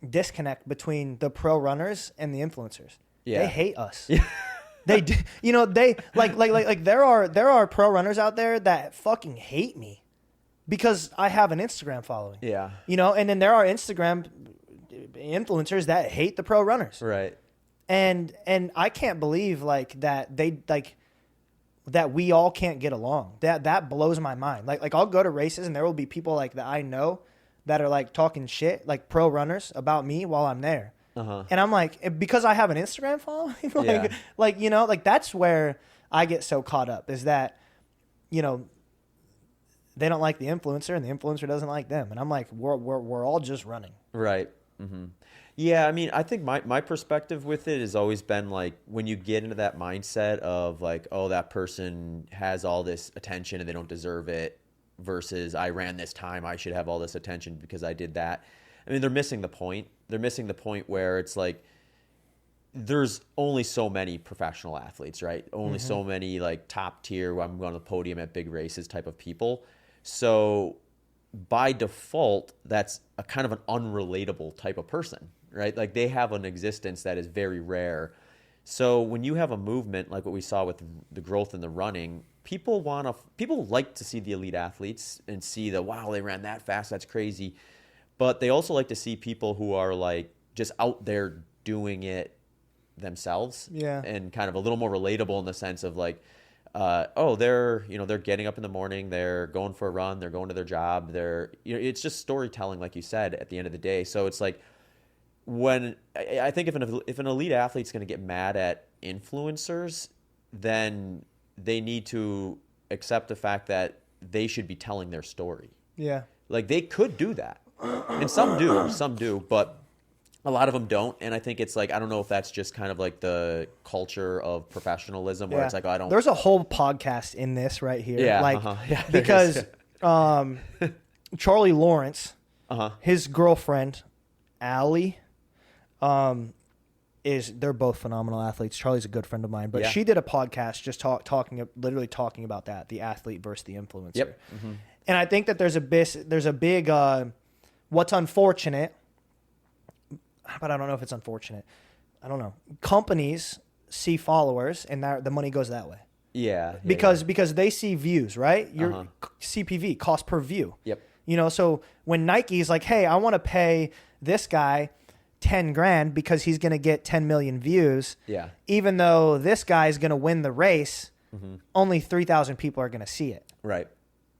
disconnect between the pro runners and the influencers. Yeah. They hate us. Yeah. They do, you know, they like there are pro runners out there that fucking hate me because I have an Instagram following. Yeah. You know, and then there are Instagram influencers that hate the pro runners. Right. And I can't believe like that that we all can't get along. That blows my mind. Like I'll go to races and there will be people like that I know that are like talking shit, like pro runners about me while I'm there. Uh-huh. And I'm like, because I have an Instagram following, like, you know, like that's where I get so caught up is that, you know, they don't like the influencer and the influencer doesn't like them. And I'm like, we're all just running. Right. Mm-hmm. Yeah. I mean, I think my perspective with it has always been like when you get into that mindset of like, oh, that person has all this attention and they don't deserve it versus I ran this time, I should have all this attention because I did that. I mean, they're missing the point. They're missing the point where it's like there's only so many professional athletes, right? Only so many like top tier, I'm on the podium at big races type of people. So by default, that's a kind of an unrelatable type of person, right? Like they have an existence that is very rare. So when you have a movement like what we saw with the growth in the running, people like to see the elite athletes and see that, wow, they ran that fast. That's crazy. But they also like to see people who are like just out there doing it themselves. Yeah. And kind of a little more relatable in the sense of like, they're getting up in the morning, they're going for a run, they're going to their job, it's just storytelling, like you said, at the end of the day. So it's like when I think if an elite athlete's going to get mad at influencers, then they need to accept the fact that they should be telling their story. Yeah. Like they could do that. And some do, but a lot of them don't. And I think it's like, I don't know if that's just kind of like the culture of professionalism where it's like, oh, I don't. There's a whole podcast in this right here. Yeah. Like, because Charlie Lawrence, his girlfriend, Allie, they're both phenomenal athletes. Charlie's a good friend of mine, but she did a podcast just talking about that, the athlete versus the influencer. Yep. Mm-hmm. And I think that there's a big what's unfortunate, but I don't know if it's unfortunate. I don't know. Companies see followers, and the money goes that way. because they see views, right? Your CPV, cost per view. Yep. You know, so when Nike's like, hey, I want to pay this guy 10 grand because he's going to get 10 million views. Yeah. Even though this guy's going to win the race, only 3,000 people are going to see it. Right.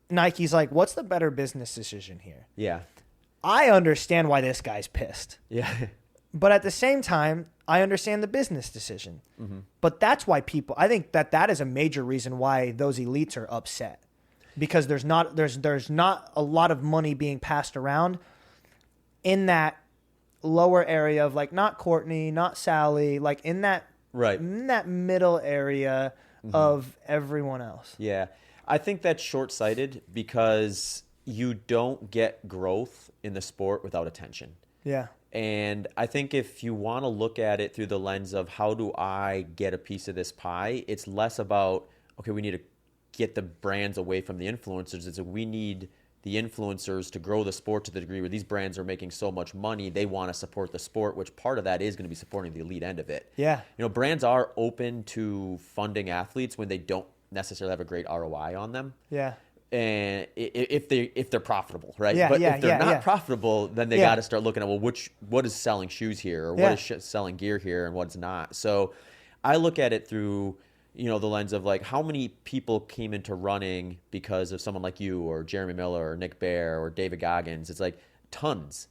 Nike's like, what's the better business decision here? Yeah. I understand why this guy's pissed. Yeah. But at the same time, I understand the business decision. But that's why I think that is a major reason why those elites are upset. Because there's not a lot of money being passed around in that lower area of like not Courtney, not Sally, like in that middle area of everyone else. Yeah. I think that's short-sighted because you don't get growth in the sport without attention. Yeah. And I think if you want to look at it through the lens of how do I get a piece of this pie, it's less about, okay, we need to get the brands away from the influencers. It's we need the influencers to grow the sport to the degree where these brands are making so much money, they want to support the sport, which part of that is going to be supporting the elite end of it. Yeah. You know, brands are open to funding athletes when they don't necessarily have a great ROI on them. Yeah. And if they're profitable, right? Yeah, but yeah, if they're yeah, not profitable, then they got to start looking at, well, what is selling shoes here, or what is selling gear here, and what's not. So I look at it through, you know, the lens of like how many people came into running because of someone like you or Jeremy Miller or Nick Bear or David Goggins. It's like tons.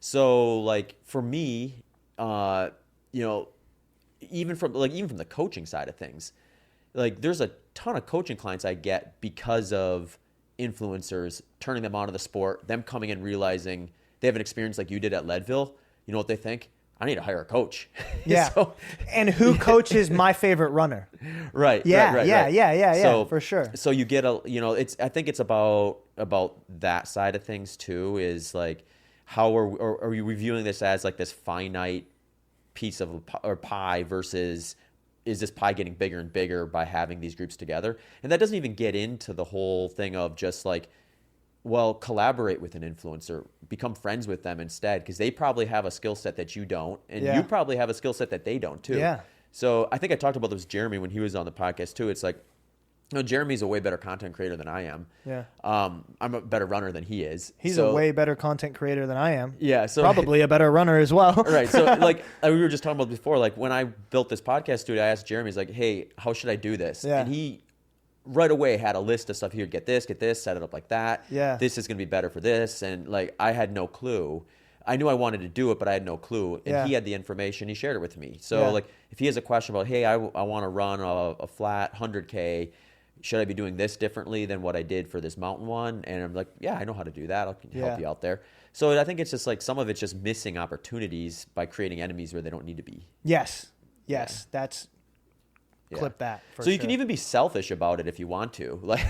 So like for me, you know, even from the coaching side of things, like there's a ton of coaching clients I get because of influencers turning them onto the sport, them coming in realizing they have an experience like you did at Leadville. You know what they think? I need to hire a coach. Yeah. And who coaches my favorite runner? Right. Yeah. So, for sure. So you get I think it's about that side of things too, is like how are we reviewing this as like this finite piece of pie versus is this pie getting bigger and bigger by having these groups together? And that doesn't even get into the whole thing of just like, well, collaborate with an influencer, become friends with them instead, because they probably have a skill set that you don't, and you probably have a skill set that they don't too. Yeah. So I think I talked about this with Jeremy when he was on the podcast too. It's like, no, Jeremy's a way better content creator than I am. Yeah. I'm a better runner than he is. He's a way better content creator than I am. Yeah. So probably a better runner as well. Right. So like we were just talking about before, like when I built this podcast studio, I asked Jeremy, he's like, hey, how should I do this? Yeah. And he right away had a list of stuff here. Get this, set it up like that. Yeah. This is going to be better for this. And like, I had no clue. I knew I wanted to do it, but I had no clue. And he had the information. He shared it with me. So like if he has a question about, hey, I want to run a flat 100K, should I be doing this differently than what I did for this mountain one? And I'm like, yeah, I know how to do that. I can help you out there. So I think it's just like some of it's just missing opportunities by creating enemies where they don't need to be. Yes. That's clip that. So you can even be selfish about it if you want to. Like,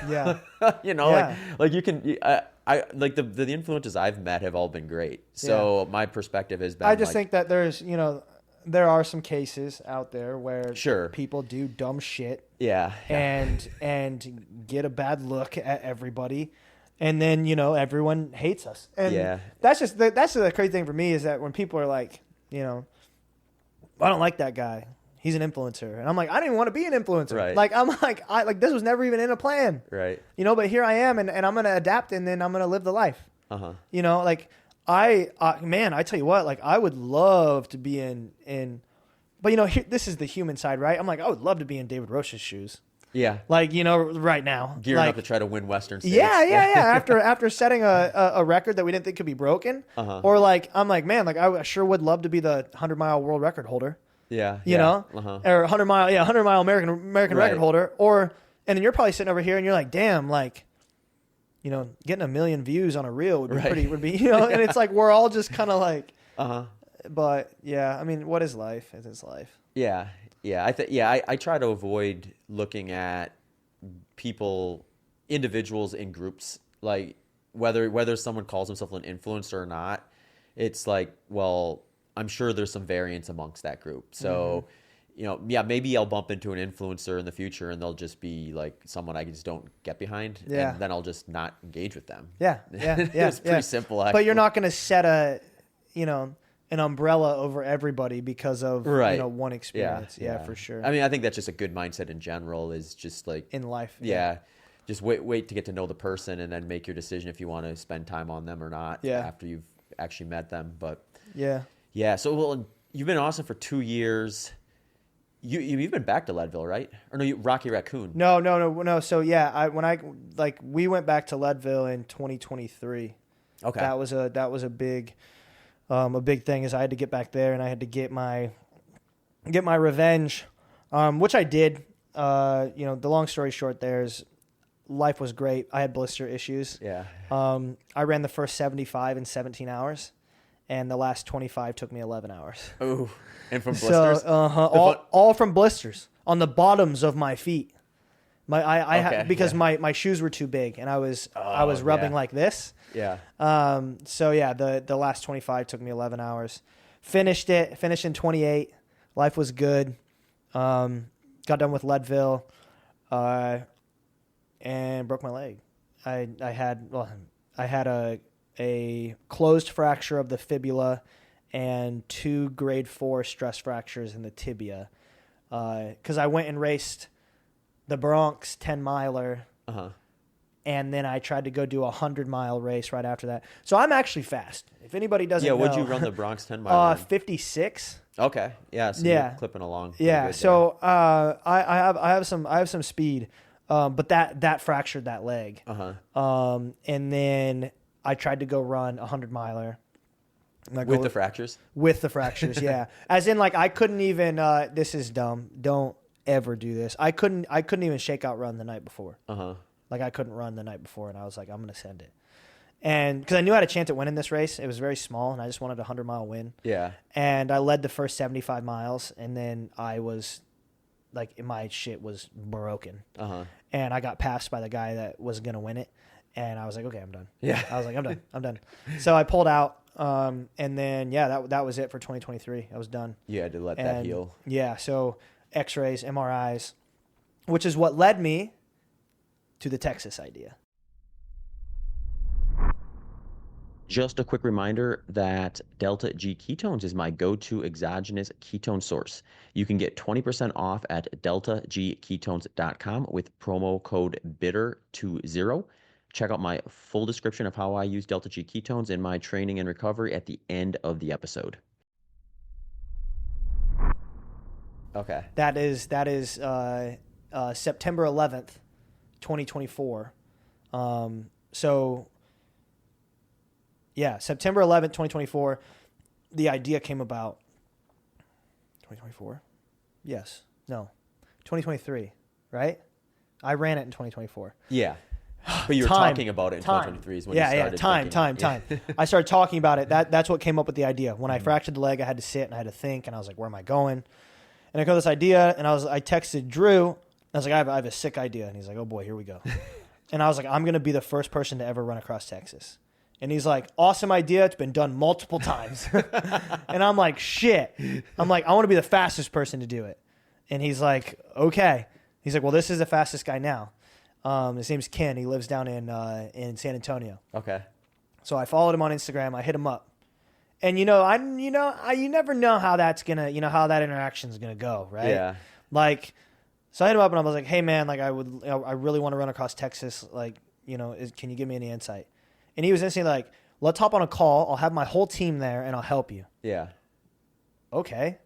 you know, like you can. I like the influencers I've met have all been great. So my perspective has been. I just think that there's there are some cases out there where people do dumb shit. Yeah. And get a bad look at everybody. And then, everyone hates us. And that's the crazy thing for me is that when people are like, I don't like that guy. He's an influencer. And I'm like, I didn't even want to be an influencer. Right. Like, I'm like, this was never even in a plan. Right. But here I am and I'm going to adapt and then I'm going to live the life. Like I tell you what, like I would love to be in, but this is the human side, right? I'm like, I would love to be in David Roche's shoes. Yeah. Like, right now. Gearing up to try to win Western States. Yeah. After setting a record that we didn't think could be broken. Or like, I'm like, man, like I sure would love to be the 100-mile world record holder. Yeah. You know? Or 100-mile American record holder. And then you're probably sitting over here and you're like, damn, like, getting 1 million views on a reel would be would be, and it's like, we're all just kind of like, but yeah, I mean, what is life? It's life. Yeah. Yeah. I try to avoid looking at individuals in groups, like whether someone calls himself an influencer or not. It's like, well, I'm sure there's some variance amongst that group. So, maybe I'll bump into an influencer in the future and they'll just be like someone I just don't get behind. Yeah. And then I'll just not engage with them. Yeah. It's pretty simple, actually. But you're not going to set an umbrella over everybody because of Right. one experience. Yeah, for sure. I mean, I think that's just a good mindset in general. Is just like In life. yeah, just wait to get to know the person and then make your decision if you want to spend time on them or not. Yeah. After you've actually met them, but Yeah. So well, you've been in Austin for 2 years. You've been back to Leadville, right? Or no, Rocky Raccoon. No. So yeah, we went back to Leadville in 2023. Okay. That was a big thing, is I had to get back there and I had to get my revenge, which I did. The long story short there is life was great. I had blister issues. Yeah. I ran the first 75 in 17 hours, and the last 25 took me 11 hours. Oh, and from blisters? So, all from blisters on the bottoms of my feet. Because my shoes were too big, and I was rubbing like this. Yeah. So yeah, the last 25 took me 11 hours. Finished in 28. Life was good. Got done with Leadville, and broke my leg. I had a closed fracture of the fibula and 2 grade 4 stress fractures in the tibia. Because I went and raced the Bronx 10-miler. And then I tried to go do a 100-mile race right after that. So I'm actually fast. If anybody doesn't know. Yeah, what'd you run the Bronx 10-mile? 56. Okay. Yeah. So you're clipping along. Yeah. So I have some speed, but that fractured that leg. And then I tried to go run a 100-miler. With the fractures? With the fractures, yeah. As in, like, I couldn't even. This is dumb. Don't ever do this. I couldn't even shakeout run the night before. Like, I couldn't run the night before, and I was like, I'm going to send it. And because I knew I had a chance at winning this race. It was very small, and I just wanted a 100-mile win. Yeah. And I led the first 75 miles, and then I was, like, my shit was broken. And I got passed by the guy that was going to win it. And I was like, okay, I'm done. Yeah. I was like, I'm done. So I pulled out, and then, that was it for 2023. I was done. You had to let that heal. Yeah, so x-rays, MRIs, which is what led me to the Texas idea. Just a quick reminder that Delta G Ketones is my go-to exogenous ketone source. You can get 20% off at deltagketones.com with promo code BITTER20. Check out my full description of how I use Delta G Ketones in my training and recovery at the end of the episode. Okay. That is September 11th, 2024. September 11th, 2024, the idea came about. 2024? Yes. No. 2023, right? I ran it in 2024. Yeah. But you were talking about it in 2023 is when you started time. I started talking about it. That's what came up with the idea. When I fractured the leg, I had to sit and I had to think, and I was like, where am I going? And I got this idea, and I texted Drew. I was like, I have a sick idea. And he's like, oh boy, here we go. And I was like, I'm going to be the first person to ever run across Texas. And he's like, awesome idea. It's been done multiple times. And I'm like, shit. I'm like, I want to be the fastest person to do it. And he's like, okay. He's like, well, this is the fastest guy now. His name's Ken. He lives down in San Antonio. Okay. So I followed him on Instagram. I hit him up. And you never know how that's gonna, how that interaction's gonna go, right? Yeah. Like, so I hit him up and I was like, hey man, like I really want to run across Texas. Like, can you give me any insight? And he was instantly like, let's hop on a call. I'll have my whole team there and I'll help you. Yeah. Okay.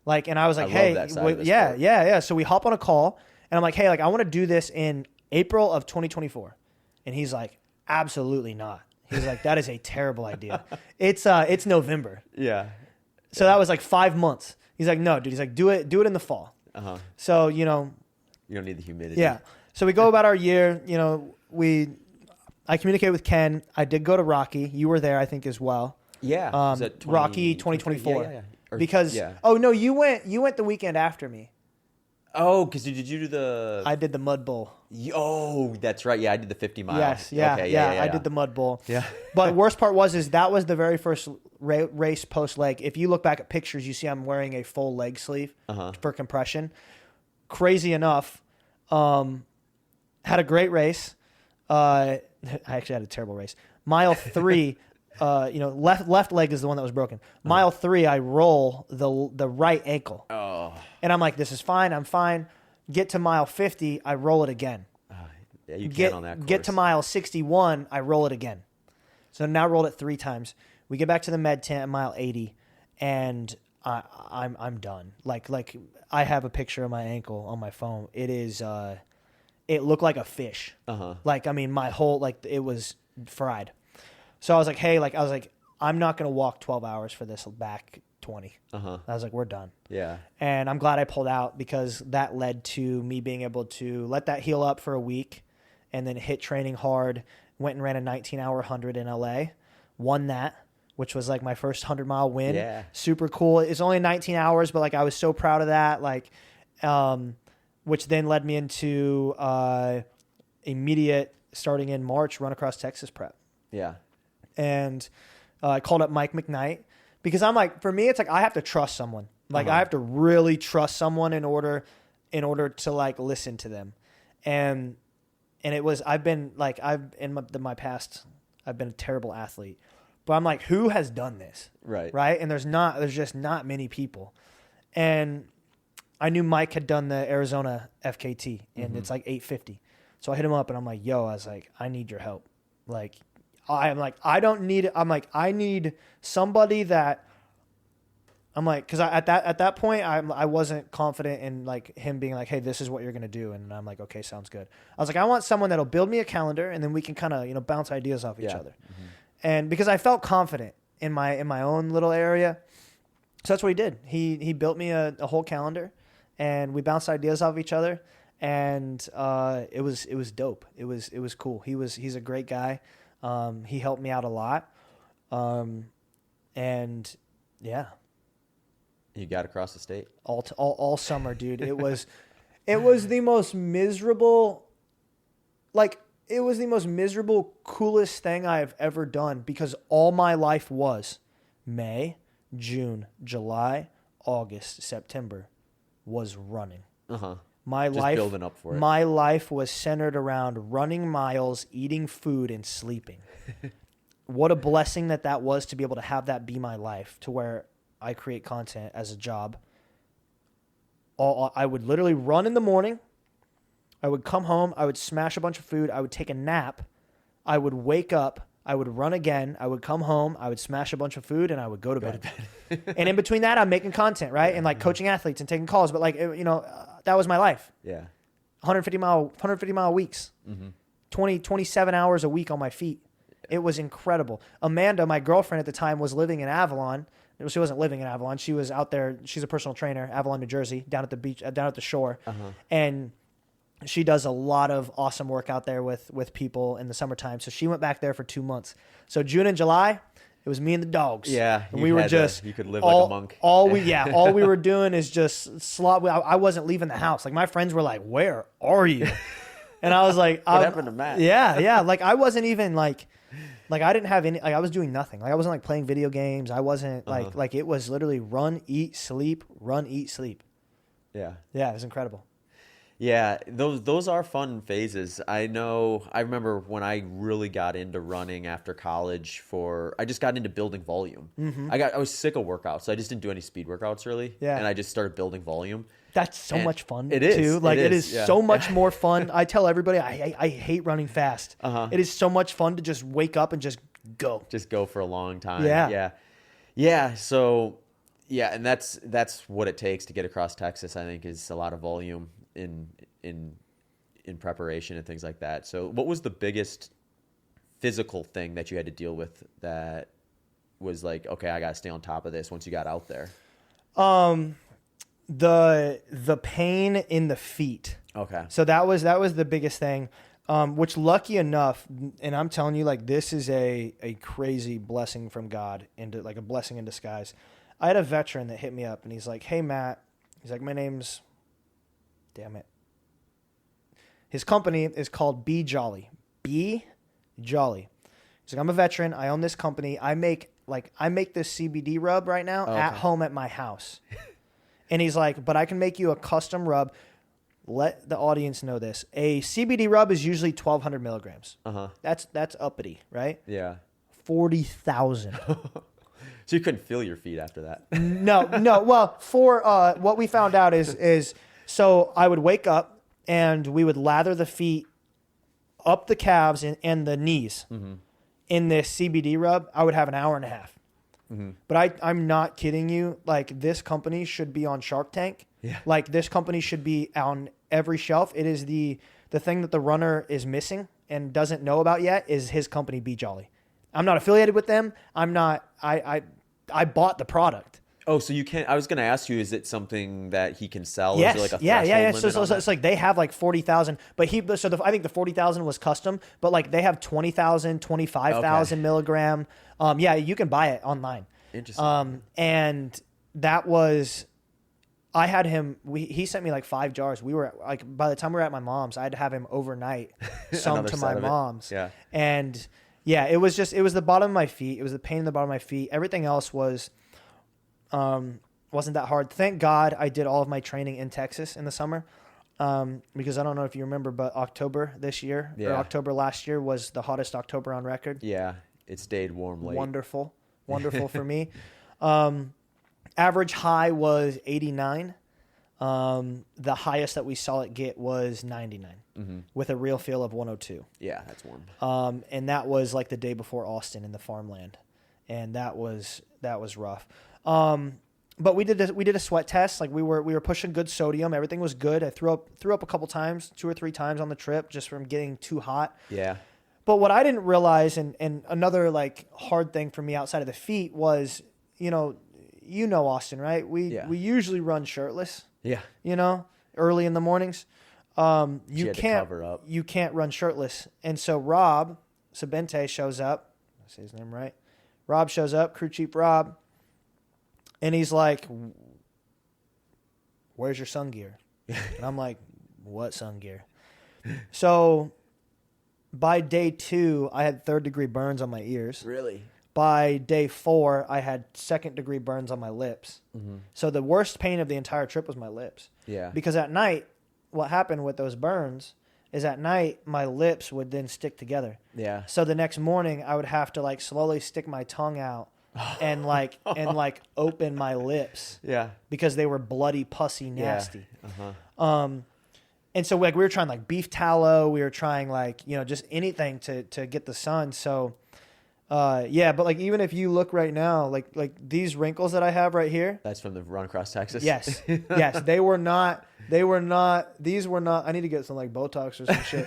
Like, and I was like, yeah. So we hop on a call and I'm like, hey, like I want to do this in April of 2024. And he's like, absolutely not. He's like, that is a terrible idea. It's November. Yeah. So that was like 5 months. He's like, no, dude. He's like, do it in the fall. So, you don't need the humidity. Yeah. So we go about our year, I communicated with Ken. I did go to Rocky. You were there, I think, as well. Yeah. Rocky 2024. Yeah. Because you went the weekend after me. Oh, because did you do the? I did the Mud Bowl. Oh, that's right. Yeah, I did the 50 miles. Yes, yeah, okay, yeah. I did the Mud Bowl. Yeah. But worst part was that was the very first race post leg. If you look back at pictures, you see I'm wearing a full leg sleeve for compression. Crazy enough, had a great race. I actually had a terrible race. Mile 3, left leg is the one that was broken. Mile 3, I roll the right ankle. Oh. And I'm like, this is fine. I'm fine. Get to mile 50, I roll it again. Yeah, you can't on that course. Get to mile 61, I roll it again. So now I rolled it 3 times. We get back to the med tent at mile 80, and I'm done. Like I have a picture of my ankle on my phone. It is it looked like a fish. Like, I mean, my whole, like, it was fried. So I was like, hey, I'm not gonna walk 12 hours for this back 20. I was like, we're done. Yeah. And I'm glad I pulled out, because that led to me being able to let that heal up for a week and then hit training hard. Went and ran a 19-hour 100 in LA. Won that, which was like my first 100-mile win. Yeah. Super cool. It's only 19 hours, but like I was so proud of that. Like, which then led me into immediate, starting in March, run across Texas prep. Yeah. And I called up Mike McKnight, because I'm like, for me, it's like I have to trust someone. Like I have to really trust someone in order to like listen to them. And it was, in my past, I've been a terrible athlete, but I'm like, who has done this? Right. Right. And there's just not many people. And I knew Mike had done the Arizona FKT, and it's like 850. So I hit him up and I'm like, yo, I need your help. Like, I need somebody that, I'm like, because at that point I wasn't confident in like him being like, hey, this is what you're gonna do, and I'm like, okay, sounds good. I was like, I want someone that'll build me a calendar, and then we can kind of bounce ideas off each other, and because I felt confident in my own little area, so that's what he did. He built me a whole calendar, and we bounced ideas off each other, and it was dope. It was cool. He's a great guy. He helped me out a lot, and yeah. You got across the state all summer, dude. It was the most miserable, coolest thing I have ever done, because all my life was May, June, July, August, September was running. My Just life, building up for it. My life was centered around running miles, eating food, and sleeping. What a blessing that was, to be able to have that be my life, to where I create content as a job. I would literally run in the morning. I would come home. I would smash a bunch of food. I would take a nap. I would wake up. I would run again. I would come home. I would smash a bunch of food, and I would go to bed. And in between that, I'm making content, right? And like coaching athletes and taking calls. But like, that was my life. Yeah. 150 mile weeks. 27 hours a week on my feet. It was incredible. Amanda, my girlfriend at the time, was living in Avalon. She wasn't living in Avalon. She was out there. She's a personal trainer, Avalon, New Jersey, down at the beach, down at the shore. And she does a lot of awesome work out there with people in the summertime. So she went back there for 2 months. So June and July, it was me and the dogs. Yeah. And we were just, you could live like a monk. All we were doing is just slot. I wasn't leaving the house. Like, my friends were like, where are you? And I was like, what happened to Matt? Yeah. Like, I wasn't even like I didn't have any, like, I was doing nothing. Like, I wasn't like playing video games. I wasn't like it was literally run, eat, sleep, run, eat, sleep. Yeah. Yeah. It was incredible. Yeah, those are fun phases. I remember when I really got into running after college. I just got into building volume. I was sick of workouts, so I just didn't do any speed workouts really. Yeah. And I just started building volume. That's so much fun. It is too. Like, it is yeah. so much more fun. I tell everybody I hate running fast. It is so much fun to just wake up and just go. Just go for a long time. Yeah. So yeah, and that's what it takes to get across Texas. I think is a lot of volume in preparation and things like that. So what was the biggest physical thing that you had to deal with that was like, okay, I got to stay on top of this once you got out there? The pain in the feet. Okay. So that was the biggest thing, which, lucky enough, and I'm telling you, like, this is a crazy blessing from God, like a blessing in disguise. I had a veteran that hit me up, and he's like, hey, Matt. He's like, my name's, damn it. His company is called Be Jolly. Be Jolly. He's like, I'm a veteran. I own this company. I make this CBD rub right now at home at my house. And he's like, but I can make you a custom rub. Let the audience know this. A CBD rub is usually 1,200 milligrams. That's uppity, right? Yeah. 40,000. So you couldn't feel your feet after that. No. Well, for what we found out is so I would wake up and we would lather the feet up the calves and the knees in this CBD rub. I would have an hour and a half. But I'm not kidding you. Like, this company should be on Shark Tank. Yeah. Like, this company should be on every shelf. It is the thing that the runner is missing and doesn't know about yet is his company, Be Jolly. I'm not affiliated with them. I'm not. I bought the product. Oh, so you can't. I was going to ask you, is it something that he can sell? Yes. Is there like a yeah. threshold limit So it's like they have like 40,000, but I think the 40,000 was custom, but like they have 20,000, 25,000 milligram. Yeah, you can buy it online. Interesting. And that was, I had him, he sent me like 5 jars. We were like, by the time we were at my mom's, I had to have him overnight, some to my mom's. Yeah. And yeah, it was the bottom of my feet. It was the pain in the bottom of my feet. Everything else wasn't that hard. Thank God I did all of my training in Texas in the summer. Because I don't know if you remember, but October this year or October last year was the hottest October on record. Yeah. It stayed warm late. Wonderful for me. Average high was 89. The highest that we saw it get was 99 with a real feel of 102. Yeah, that's warm. And that was like the day before Austin in the farmland. And that was rough. But we did a sweat test. Like we were pushing good sodium. Everything was good. I threw up a couple times, 2 or 3 times on the trip just from getting too hot. Yeah. But what I didn't realize, and another like hard thing for me outside of the feet was, you know Austin, right? We usually run shirtless. Yeah. Early in the mornings. You had to can't cover up. You can't run shirtless. And so Rob Sabente shows up. I say his name right. Rob shows up, Crew Chief Rob, and he's like, "Where's your sun gear?" And I'm like, "What sun gear?" So by day 2, I had 3rd-degree burns on my ears. Really? By day 4, I had 2nd-degree burns on my lips. So the worst pain of the entire trip was my lips. Yeah. Because at night, what happened with those burns is at night, my lips would then stick together. Yeah. So the next morning, I would have to like slowly stick my tongue out and like open my lips. Yeah. Because they were bloody, pussy, nasty. Yeah. And so like we were trying like beef tallow, we were trying like, just anything to get the sun. So but like even if you look right now, like these wrinkles that I have right here. That's from the run across Texas. Yes. Yes. These were not, I need to get some like Botox or some shit.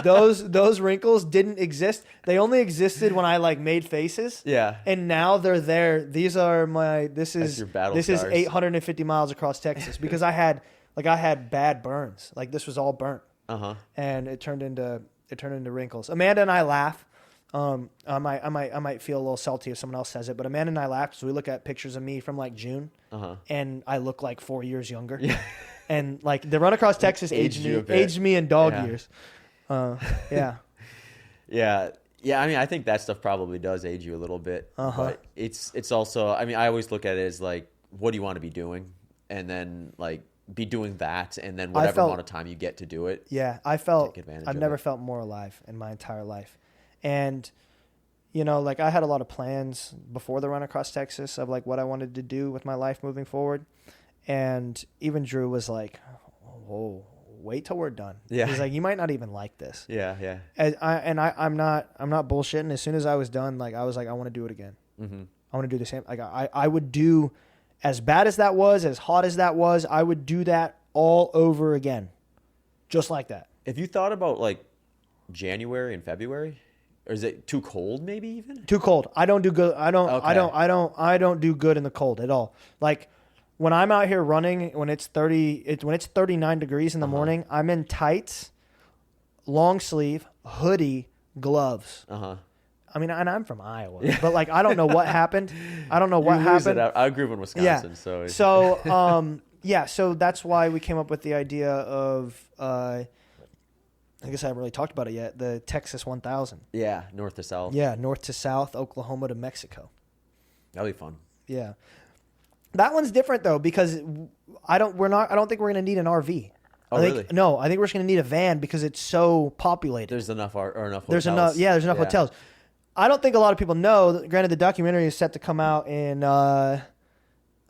Those wrinkles didn't exist. They only existed when I like made faces. Yeah. And now they're there. These are this is 850 miles across Texas because I had bad burns. Like this was all burnt. And it turned into wrinkles. Amanda and I laugh. I might feel a little salty if someone else says it, but Amanda and I laughed because we look at pictures of me from like June, and I look like 4 years younger. Yeah. And like the run across Texas aged me in dog years. Yeah. Yeah. Yeah. I mean, I think that stuff probably does age you a little bit, but it's also, I mean, I always look at it as like, what do you want to be doing? And then like be doing that. And then whatever amount of time you get to do it. Yeah. I've never felt more alive in my entire life. And, like I had a lot of plans before the run across Texas of like what I wanted to do with my life moving forward. And even Drew was like, "Whoa, wait till we're done." Yeah. He's like, "You might not even like this." Yeah. Yeah. I'm not bullshitting. As soon as I was done, like I was like, I want to do it again. I want to do the same. Like I would do as bad as that was, as hot as that was, I would do that all over again. Just like that. Have you thought about like January and February? Or is it too cold maybe even? Too cold. I don't do good. I don't do good in the cold at all. Like when I'm out here running, when it's 39 degrees in the morning, I'm in tights, long sleeve, hoodie, gloves. I mean, and I'm from Iowa, but like I don't know what happened. I don't know what happened. I grew up in Wisconsin, so so that's why we came up with the idea of I guess I haven't really talked about it yet. The Texas 1000. Yeah, north to south. Yeah, north to south, Oklahoma to Mexico. That'll be fun. Yeah, that one's different though because I don't think we're gonna need an RV. Really? No, I think we're just gonna need a van because it's so populated. There's enough hotels. There's enough hotels. I don't think a lot of people know. Granted, the documentary is set to come out in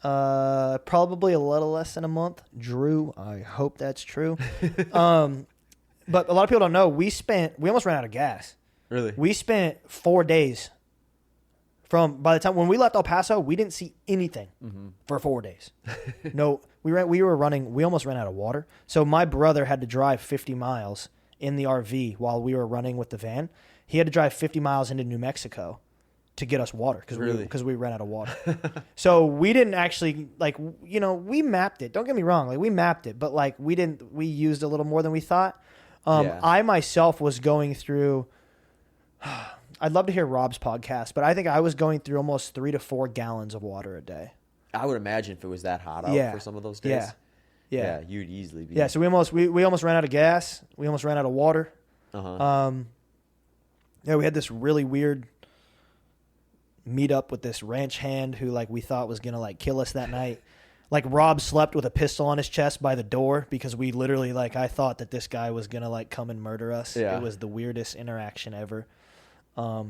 probably a little less than a month. Drew, I hope that's true. But a lot of people don't know. We almost ran out of gas. Really? We spent 4 days. By the time when we left El Paso, we didn't see anything for 4 days. No, we almost ran out of water. So my brother had to drive 50 miles in the RV while we were running with the van. He had to drive 50 miles into New Mexico to get us water because we ran out of water. So we didn't actually we mapped it. Don't get me wrong, we mapped it, but we used a little more than we thought. I myself was going through. I'd love to hear Rob's podcast, but I think I was going through almost 3 to 4 gallons of water a day. I would imagine if it was that hot out for some of those days. Yeah, you'd easily be. Yeah, so we almost ran out of gas. We almost ran out of water. We had this really weird meet up with this ranch hand who we thought was gonna kill us that night. Rob slept with a pistol on his chest by the door because we literally I thought that this guy was gonna come and murder us. Yeah. It was the weirdest interaction ever. But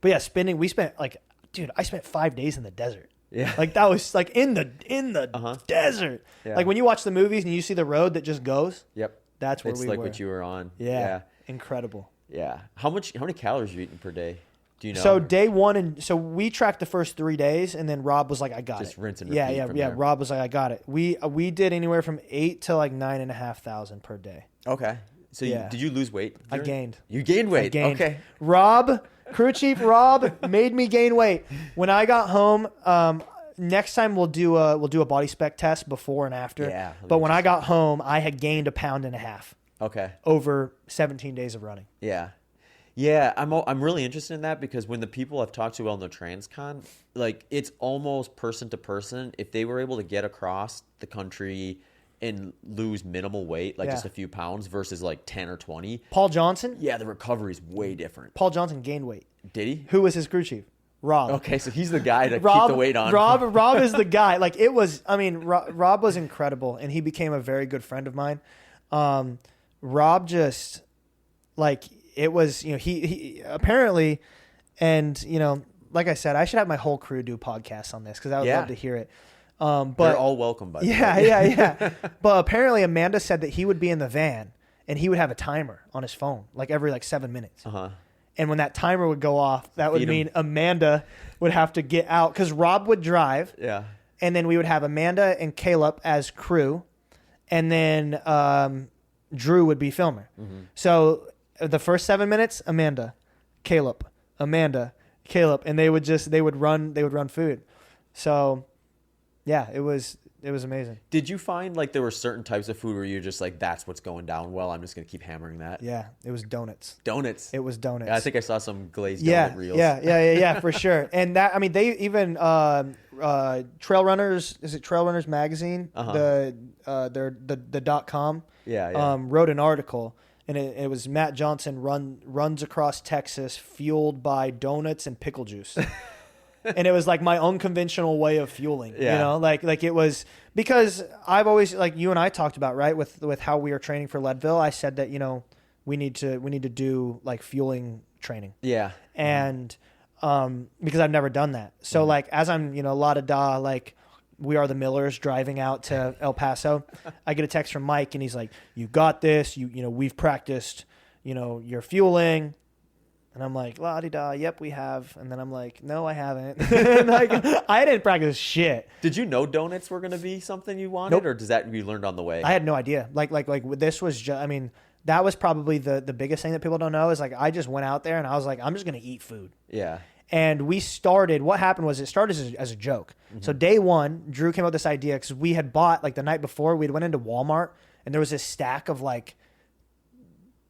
yeah, I spent 5 days in the desert. Yeah. That was in the desert. Yeah. When you watch the movies and you see the road that just goes. Yep. That's where we were. It's what you were on. Yeah. Incredible. Yeah. How many calories are you eating per day? Do you know? So day one, so we tracked the first 3 days, and then Rob was like, "I got it." Just rinse and repeat. Yeah. Rob was like, "I got it." We did anywhere from 8 to 9,500 per day. Okay. So did you lose weight? I gained. You gained weight. Okay. Rob, crew chief Rob, made me gain weight. When I got home, next time we'll do a body spec test before and after. Yeah. But when I got home, I had gained 1.5 pounds. Okay. Over 17 days of running. Yeah. Yeah, I'm really interested in that because when the people I've talked to on the TransCon, it's almost person to person. If they were able to get across the country and lose minimal weight, just a few pounds versus 10 or 20. Paul Johnson? Yeah, the recovery is way different. Paul Johnson gained weight. Did he? Who was his crew chief? Rob. Okay, so he's the guy to keep the weight on. Rob is the guy. Rob was incredible, and he became a very good friend of mine. Rob just, it was, he apparently, and, like I said, I should have my whole crew do podcasts on this because I would love to hear it. But they're all welcome, by the way. Yeah. But apparently Amanda said that he would be in the van and he would have a timer on his phone, every 7 minutes. And when that timer would go off, that would mean Amanda would have to get out because Rob would drive. Yeah. And then we would have Amanda and Caleb as crew. And then Drew would be filmer. So the first 7 minutes, Amanda, Caleb, and they would run food. So yeah, it was amazing. Did you find there were certain types of food where you're just that's what's going down well, I'm just going to keep hammering that? Yeah, it was donuts. Donuts. It was donuts. Yeah, I think I saw some glazed donut reels. Yeah, for sure. And that, they even Trail Runners, is it Trail Runners magazine? The .com. Yeah. Wrote an article. And it was Matt Johnson runs across Texas fueled by donuts and pickle juice. And it was my unconventional way of fueling, it was because I've always, you and I talked about, right, with how we are training for Leadville. I said that, we need to do fueling training. Yeah. And, because I've never done that. So as I'm, we are the Millers driving out to El Paso. I get a text from Mike and he's like, "You got this. We've practiced, your fueling." And I'm like, "La-di-da, yep, we have." And then I'm like, "No, I haven't." I didn't practice shit. Did you know donuts were going to be something you wanted? Nope. Or does that you learned on the way? I had no idea. This was just, that was probably the biggest thing that people don't know is I just went out there and I was like, I'm just going to eat food. Yeah. And what happened was it started as a joke. So day one, Drew came up with this idea because we had bought, the night before, we went into Walmart and there was this stack of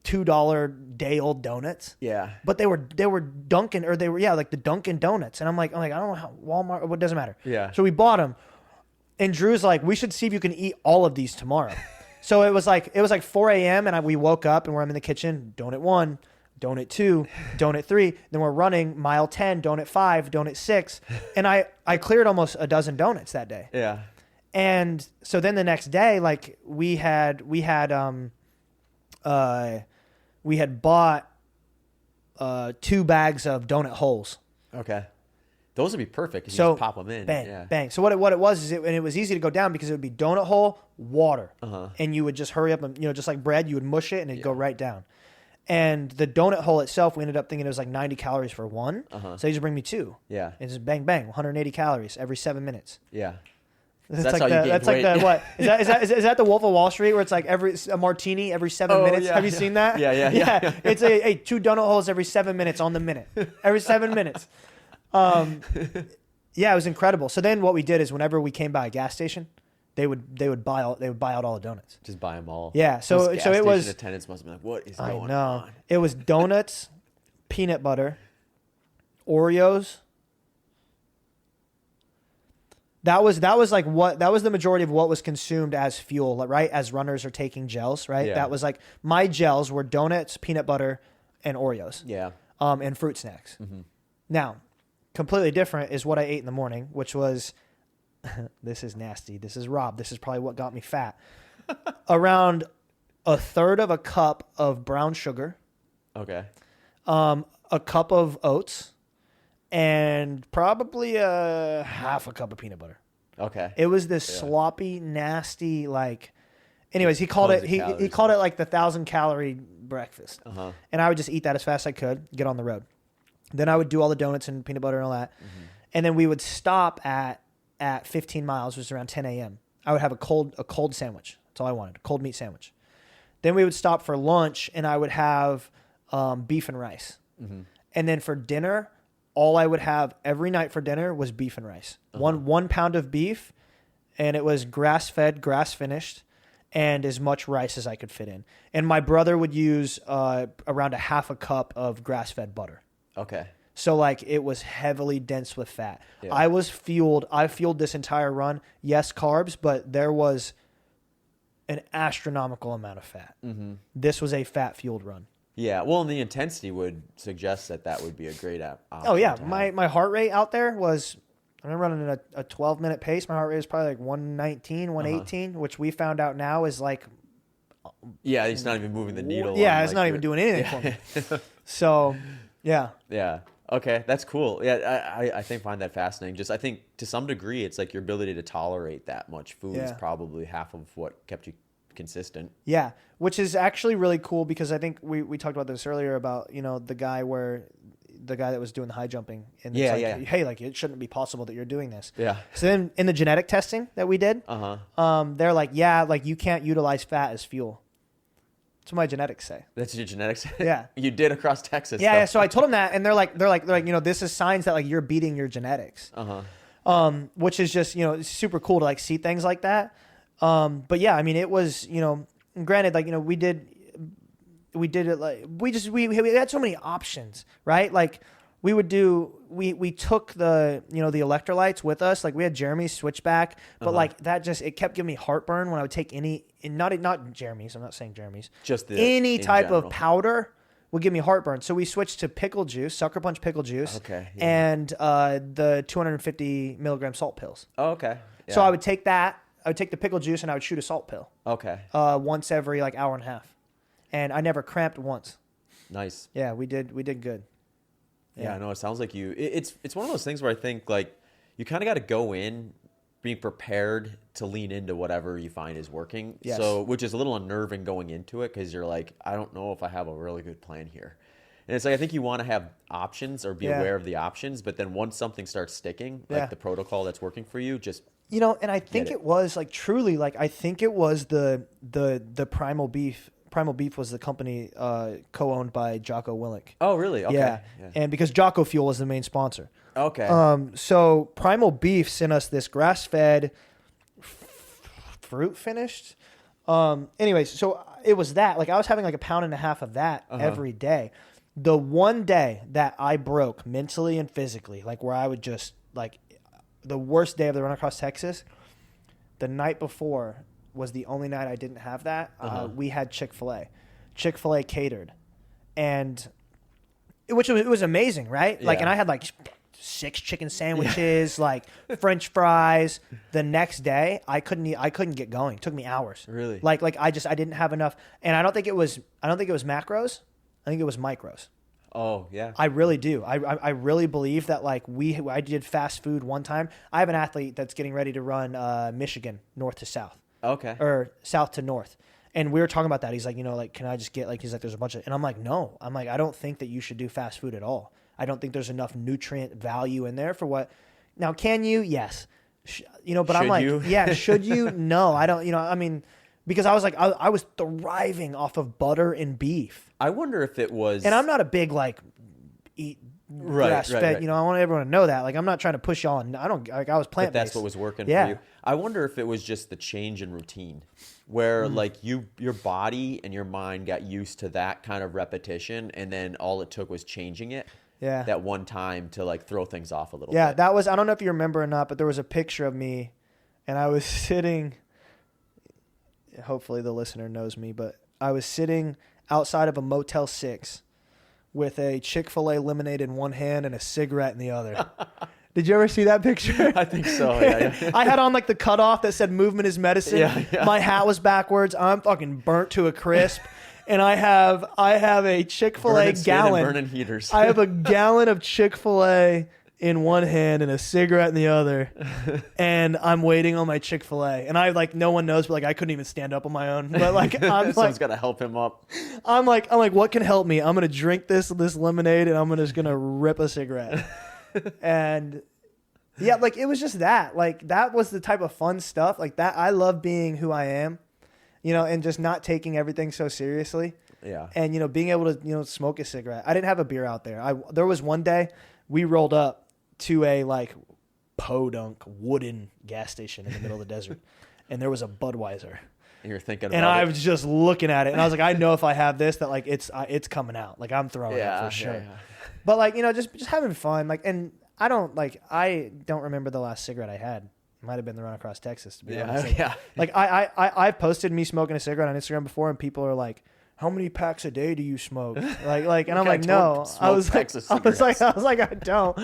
$2 day old donuts. Yeah. But they were Dunkin', or they were, the Dunkin' Donuts. And I'm like, I don't know how Walmart, it doesn't matter. Yeah. So we bought them. And Drew's like, we should see if you can eat all of these tomorrow. So it was 4 a.m. and we woke up and I'm in the kitchen, donut 1, donut 2, donut 3. Then we're running mile 10, donut 5, donut 6. And I cleared almost a dozen donuts that day. Yeah. And so then the next day, we had bought 2 bags of donut holes. Okay. Those would be perfect. You So just pop them in. bang, Yeah. bang. So what it was is and it was easy to go down because it would be donut hole, water, and you would just hurry up and just like bread, you would mush it and it'd go right down. And the donut hole itself, we ended up thinking it was like 90 calories for one. So they just bring me 2. Yeah. And just bang, bang, 180 calories every 7 minutes. Yeah. That's how you gain that's weight. like the what is that the Wolf of Wall Street where it's like a martini every 7 minutes? Yeah, Have you seen that? Yeah. It's a 2 donut holes every 7 minutes on the minute. Every 7 minutes. Yeah, it was incredible. So then what we did is whenever we came by a gas station, they would buy out all the donuts. Just buy them all. Yeah. So Those gas it was. station attendants must be like, what is I going know. on? It was donuts, peanut butter, Oreos. That was the majority of what was consumed as fuel, right? As runners are taking gels, right? Yeah. That was like my gels were donuts, peanut butter, and Oreos. Yeah. And fruit snacks. Now, completely different is what I ate in the morning, which was this is nasty. This is Rob. This is probably what got me fat. Around a third of a cup of brown sugar. Okay. A cup of oats, and probably a half a cup of peanut butter. Okay. It was this sloppy, nasty, like. Anyways, he called Tons it. of He calories. called it like the 1,000-calorie breakfast, Uh-huh. and I would just eat that as fast as I could, get on the road. Then I would do all the donuts and peanut butter and all that, and then we would stop at 15 miles, which was around 10 a.m. I would have a cold sandwich. That's all I wanted, a cold meat sandwich. Then we would stop for lunch, and I would have beef and rice. And then for dinner, all I would have every night for dinner was beef and rice. One pound of beef, and it was grass-fed, grass-finished, and as much rice as I could fit in. And my brother would use around a half a cup of grass-fed butter. Okay. So like it was heavily dense with fat. Yeah. I fueled this entire run. Yes, carbs, but there was an astronomical amount of fat. This was a fat-fueled run. Yeah. Well, and the intensity would suggest that would be a great option. Oh yeah, to have. my heart rate out there was. I'm running at a 12-minute pace. My heart rate is probably like 119, 118, which we found out now is like. Yeah, it's not even moving the needle. Yeah, on, it's like, not even doing anything for me. So, yeah. Yeah. Okay, that's cool. Yeah, I find that fascinating. Just I think to some degree, it's like your ability to tolerate that much food is Yeah. probably half of what kept you consistent. Yeah, which is actually really cool because I think we talked about this earlier about the guy that was doing the high jumping and it's like, hey, like it shouldn't be possible that you're doing this. Yeah. So then in the genetic testing that we did, they're like, yeah, like you can't utilize fat as fuel. That's what my genetics say. That's your genetics. Yeah. You did across Texas. Yeah, though. yeah. So I told them that, and they're like, this is signs that like you're beating your genetics. Which is just it's super cool to like see things like that. But yeah, I mean, it was granted, like we did it like we had so many options, right? Like we took the the electrolytes with us. Like we had Jeremy's Switchback, but like that just it kept giving me heartburn when I would take not Jeremy's. I'm not saying Jeremy's. Just any in type general. of powder would give me heartburn. So we switched to pickle juice, Sucker Punch pickle juice, Okay, yeah. and the 250 milligram salt pills. Oh, okay. So Yeah. I would take that. I would take the pickle juice and I would shoot a salt pill. Okay. Once every like hour and a half, and I never cramped once. Nice. Yeah, we did good. Yeah, no, it sounds like you. It's one of those things where I think like you kind of got to go in being prepared to lean into whatever you find is working. Yes. So, which is a little unnerving going into it because you're like, I don't know if I have a really good plan here. And it's like I think you want to have options or be aware of the options, but then once something starts sticking, like the protocol that's working for you, just and I think it was like truly like I think it was the Primal Beef. Primal Beef was the company co-owned by Jocko Willink. Oh, really? Okay. Yeah. And because Jocko Fuel was the main sponsor. Okay. So Primal Beef sent us this grass-fed, fruit finished. Anyways, so it was that. Like I was having like a pound and a half of that every day. The one day that I broke mentally and physically, like where I would just like the worst day of the run across Texas, the night before was the only night I didn't have that. We had Chick-fil-A. Chick-fil-A catered. And it was amazing, right? Like, and I had like 6 chicken sandwiches, like French fries. The next day, I couldn't get going. It took me hours. Really? Like I didn't have enough. And I don't think it was macros. I think it was micros. Oh, yeah. I really do. I really believe that like I did fast food one time. I have an athlete that's getting ready to run Michigan north to south. Okay. Or south to north. And we were talking about that. He's like, like, can I just get like, he's like, there's a bunch of, and I'm like, no. I'm like, I don't think that you should do fast food at all. I don't think there's enough nutrient value in there for what. Now, can you? Yes. But I'm like, you? Yeah, should you? No, I don't, I mean, because I was like, I was thriving off of butter and beef. I wonder if it was. And I'm not a big like eat grass fed. I want everyone to know that. Like, I'm not trying to push y'all. And I don't like. I was plant based. But that's what was working for you. I wonder if it was just the change in routine, where like your body and your mind got used to that kind of repetition, and then all it took was changing it. Yeah. That one time to like throw things off a little bit. Yeah, that was. I don't know if you remember or not, but there was a picture of me, and I was sitting. Hopefully the listener knows me, but I was sitting outside of a Motel 6 with a Chick-fil-A lemonade in one hand and a cigarette in the other. Did you ever see that picture? I think so, yeah. I had on like the cutoff that said movement is medicine. Yeah. My hat was backwards. I'm fucking burnt to a crisp. And I have a Chick-fil-A gallon. Burning heaters. I have a gallon of Chick-fil-A in one hand and a cigarette in the other, and I'm waiting on my Chick-fil-A, and I like no one knows, but like I couldn't even stand up on my own. But like someone's got to help him up. I'm like, what can help me? I'm gonna drink this lemonade, and I'm just gonna rip a cigarette. And yeah, like it was just that. Like that was the type of fun stuff like that. I love being who I am, and just not taking everything so seriously. Yeah. And being able to smoke a cigarette. I didn't have a beer out there. There was one day we rolled up to a like podunk wooden gas station in the middle of the desert, and there was a Budweiser. And you're thinking about I was just looking at it, and I was like, I know if I have this, that like it's coming out. Like I'm throwing it for sure. Yeah. But like just having fun. Like, and I don't remember the last cigarette I had. It might have been the run across Texas, to be honest. Like I've posted me smoking a cigarette on Instagram before, and people are like, how many packs a day do you smoke? Like, and I'm like, no. I was like, I don't.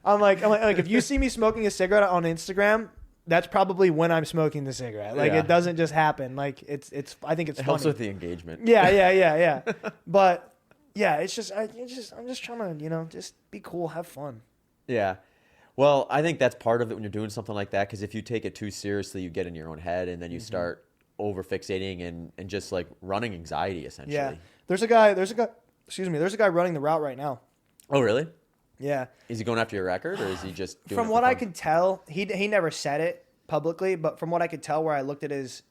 I'm like, if you see me smoking a cigarette on Instagram, that's probably when I'm smoking the cigarette. Like, it doesn't just happen. Like, it's. I think it's funny. Helps with the engagement. Yeah. But yeah, I'm just trying to, just be cool, have fun. Yeah. Well, I think that's part of it when you're doing something like that, because if you take it too seriously, you get in your own head, and then you start over fixating and just like running anxiety essentially. Yeah. There's a guy running the route right now. Oh, really? Yeah. Is he going after your record, or is he just doing From what I could tell, he never said it publicly, but from what I could tell where I looked at his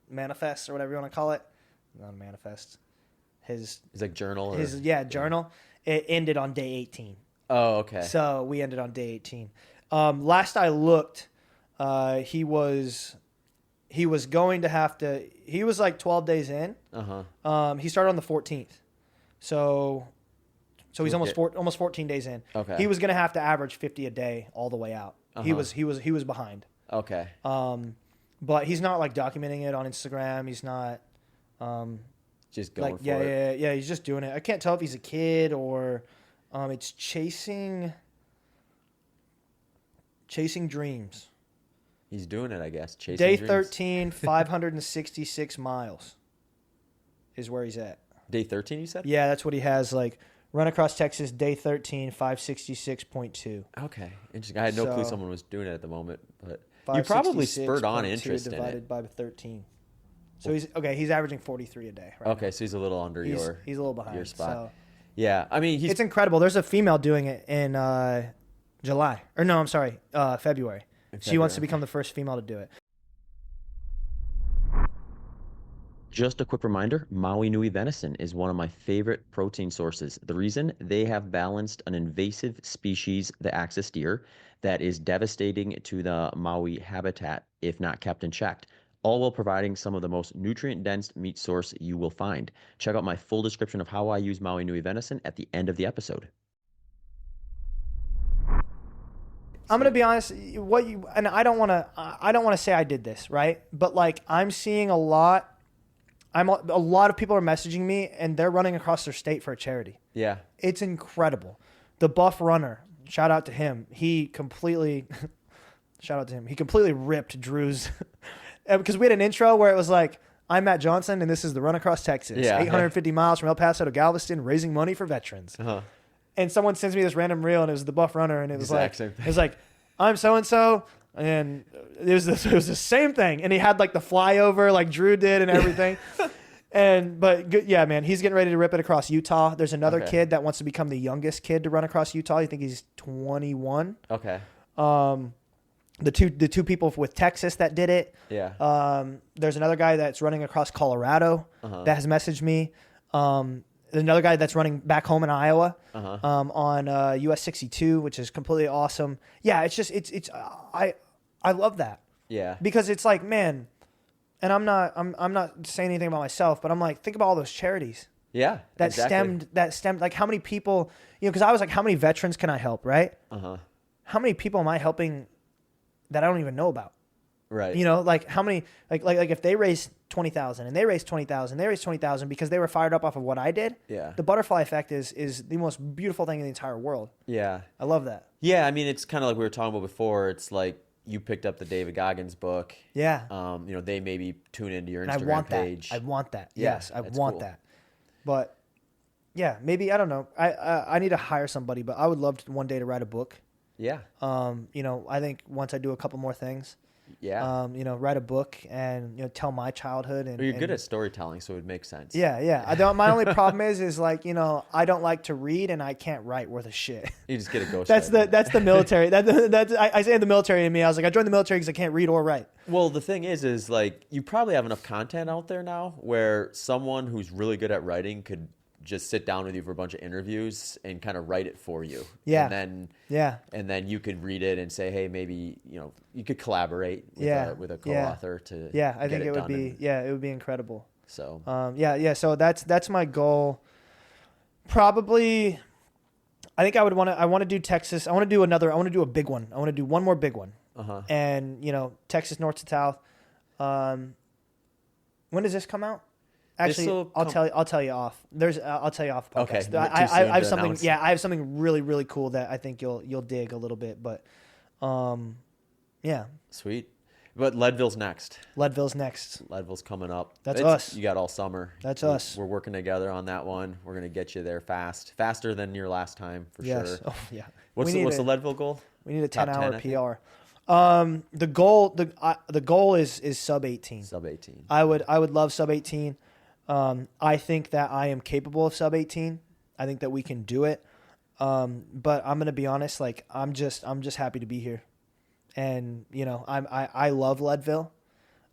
manifest or whatever you want to call it. Not a manifest. His like journal journal. It ended on day 18. Oh, okay. So we ended on day 18. Last I looked, he was going to have to. He was like 12 days in. He started on the 14th, so he's almost 14 days in. Okay. He was going to have to average 50 a day all the way out. He was behind. Okay. But he's not like documenting it on Instagram. He's not. Just going for it. Yeah. He's just doing it. I can't tell if he's a kid or, it's chasing dreams. He's doing it, I guess. Chasing Day dreams. 13, 566 miles is where he's at. Day 13, you said? Yeah, that's what he has. Like, run across Texas, day 13, 566.2. Okay. Interesting. I had no clue someone was doing it at the moment, but you probably spurred on interest in it. Divided by 13. So he's averaging 43 a day. Right okay, now. So he's a little under he's a little behind your spot. So. Yeah, I mean, it's incredible. There's a female doing it in July. Or no, I'm sorry, February. She wants to become the first female to do it. Just a quick reminder, Maui Nui venison is one of my favorite protein sources. The reason, they have balanced an invasive species, the axis deer, that is devastating to the Maui habitat if not kept in check, all while providing some of the most nutrient-dense meat source you will find. Check out my full description of how I use Maui Nui venison at the end of the episode. I'm gonna be honest. I don't want to say I did this, right? But like, I'm seeing a lot of people are messaging me, and they're running across their state for a charity. Yeah, it's incredible. The Buff Runner, shout out to him. He completely ripped Drew's because we had an intro where it was like, I'm Matt Johnson, and this is the Run Across Texas. Yeah. 850 miles from El Paso to Galveston, raising money for veterans. Uh-huh. And someone sends me this random reel, and it was the Buff Runner, and it was Exact same thing. it was like, I'm so-and-so, and it was the same thing. And he had like the flyover like Drew did and everything. But good, yeah, man, he's getting ready to rip it across Utah. There's another kid that wants to become the youngest kid to run across Utah. I think he's 21. Okay. The two people with Texas that did it. Yeah. There's another guy that's running across Colorado that has messaged me. There's another guy that's running back home in Iowa on US 62, which is completely awesome. Yeah, it's just I love that. Yeah. Because it's like, man, and I'm not saying anything about myself, but I'm like, think about all those charities. Yeah. That stemmed like how many people, because I was like, how many veterans can I help, right? How many people am I helping that I don't even know about? Right. Like how many, like if they raise 20,000 and they raise 20,000, they raise 20,000 because they were fired up off of what I did. Yeah. The butterfly effect is the most beautiful thing in the entire world. Yeah. I love that. Yeah. I mean, it's kind of like we were talking about before. It's like you picked up the David Goggins book. Yeah. They maybe tune into your And Instagram page. I want that. Yeah, Yes. I that's want cool. that. But yeah, maybe, I don't know. I need to hire somebody, but I would love to one day to write a book. Yeah. I think once I do a couple more things, Yeah. write a book and, tell my childhood. And Well, you're good at storytelling, so it would make sense. Yeah, yeah. My only problem is like, I don't like to read and I can't write worth a shit. You just get a ghost. That's the military. I say the military to me. I was like, I joined the military because I can't read or write. Well, the thing is like you probably have enough content out there now where someone who's really good at writing could just sit down with you for a bunch of interviews and kind of write it for you. Yeah. And then you could read it and say, hey, maybe, you could collaborate with a co-author to I think it would be it would be incredible. So so that's my goal. Probably I think I want to do Texas. I want to do a big one. I want to do one more big one. And Texas north to south. When does this come out? Actually, I'll tell you off. I'll tell you off the podcast. Okay. I have something. Announce. Yeah, I have something really, really cool that I think you'll dig a little bit. But, yeah. Sweet. But Leadville's next. Leadville's coming up. That's us. You got all summer. That's us. We're working together on that one. We're gonna get you there faster than your last time for sure. Oh yeah. What's the Leadville goal? We need a 10-hour PR. The goal is sub 18. Sub 18. I would love sub 18. I think that I am capable of sub 18. I think that we can do it. But I'm gonna be honest. Like I'm just happy to be here, and I love Leadville.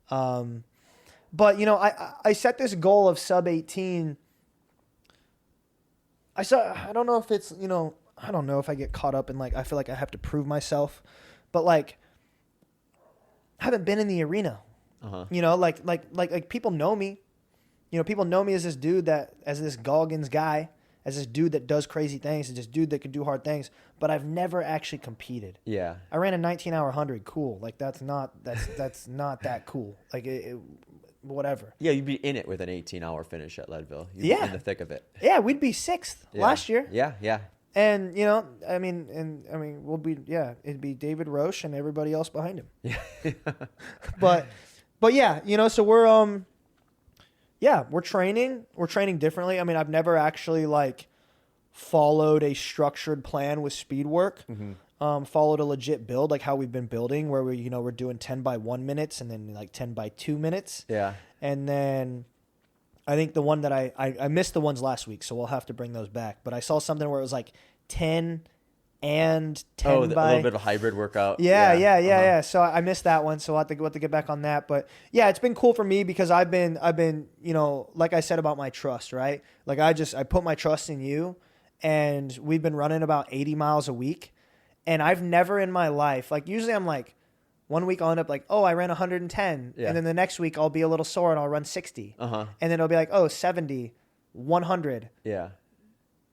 But I set this goal of sub 18. I don't know if it's I don't know if I get caught up in like I feel like I have to prove myself, but like I haven't been in the arena. Like people know me. People know me as this dude as this Goggins guy, as this dude that does crazy things, as this dude that can do hard things, but I've never actually competed. Yeah. I ran a 19-hour 100. Cool. Like that's not that cool. Like whatever. Yeah, you'd be in it with an 18-hour finish at Leadville. You'd be in the thick of it. Yeah, we'd be 6th last year. Yeah. And we'll be it'd be David Roche and everybody else behind him. Yeah. but yeah, so we're training. We're training differently. I mean, I've never actually like followed a structured plan with speed work. Followed a legit build like how we've been building, where we're doing 10 by 1 minutes and then like 10 by 2 minutes. Yeah. And then I think the one that I missed the ones last week, so we'll have to bring those back. But I saw something where it was like 10 and 10 by... a little bit of a hybrid workout. Yeah. So I missed that one, so we'll have to get back on that. But yeah, it's been cool for me because I've been like I said about my trust, right? Like I put my trust in you, and we've been running about 80 miles a week, and I've never in my life, like usually I'm like, 1 week I'll end up like, oh, I ran 110. Yeah. And then the next week I'll be a little sore and I'll run 60. And then it'll be like, oh, 70, 100,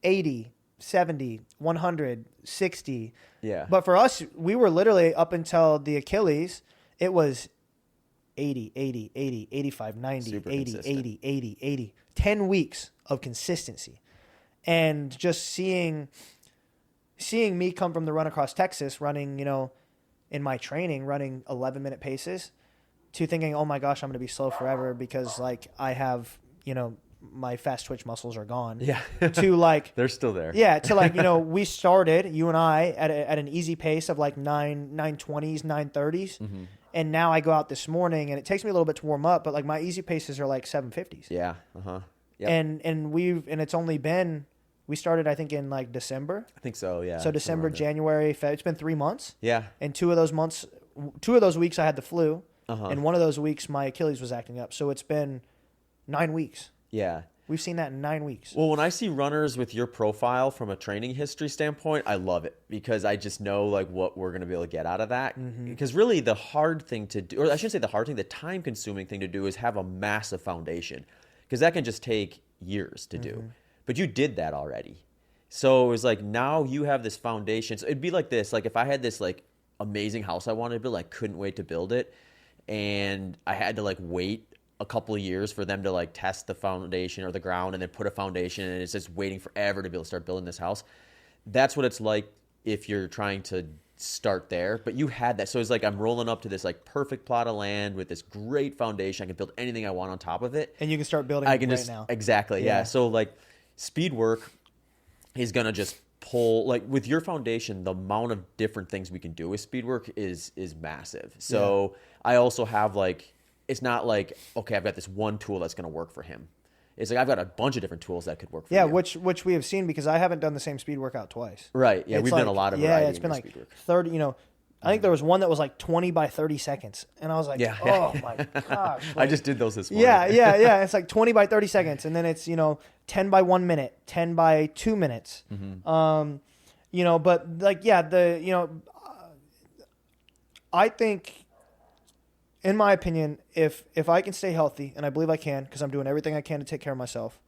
80, 70, 100, 60. Yeah. But for us, we were literally up until the Achilles, it was 80, 80, 80, 85, 90, Super 80, consistent. 80, 80, 80. 10 weeks of consistency. And just seeing me come from the Run Across Texas running, in my training, running 11-minute paces, to thinking, oh my gosh, I'm going to be slow forever because like I have, my fast twitch muscles are gone. Yeah. To like, they're still there. Yeah. To like, we started, you and I at an easy pace of like 920s, 930s. Mm-hmm. And now I go out this morning and it takes me a little bit to warm up, but like my easy paces are like 750s. Yeah. Uh-huh. Yep. And it's only been, we started, I think in like December. I think so. Yeah. So December, January, February, it's been 3 months. Yeah. And 2 of those weeks I had the flu. Uh-huh. And 1 of those weeks my Achilles was acting up. So it's been 9 weeks. Yeah. We've seen that in 9 weeks. Well, when I see runners with your profile from a training history standpoint, I love it because I just know like what we're going to be able to get out of that. Mm-hmm. Because really the hard thing to do, or I shouldn't say the hard thing, the time consuming thing to do is have a massive foundation because that can just take years to do. But you did that already. So it was like now you have this foundation. So it'd be like this, like if I had this like amazing house I wanted to build, I couldn't wait to build it. And I had to like wait a couple of years for them to like test the foundation or the ground and then put a foundation and it's just waiting forever to be able to start building this house. That's what it's like if you're trying to start there, but you had that. So it's like I'm rolling up to this like perfect plot of land with this great foundation. I can build anything I want on top of it. And you can start building now. Exactly. Yeah. So like speed work is going to just pull, like with your foundation, the amount of different things we can do with speed work is massive. So I also have like, it's not like, okay, I've got this one tool that's going to work for him. It's like I've got a bunch of different tools that could work for you. Which we have seen because I haven't done the same speed workout twice. Right. Yeah, we've done a lot of variety. Yeah, it's been like 30, I think there was one that was like 20 by 30 seconds. And I was like, oh my gosh. Like, I just did those this morning. Yeah. It's like 20 by 30 seconds. And then it's, 10 by 1 minute, 10 by 2 minutes. Mm-hmm. But like, I think, in my opinion, if I can stay healthy, and I believe I can because I'm doing everything I can to take care of myself,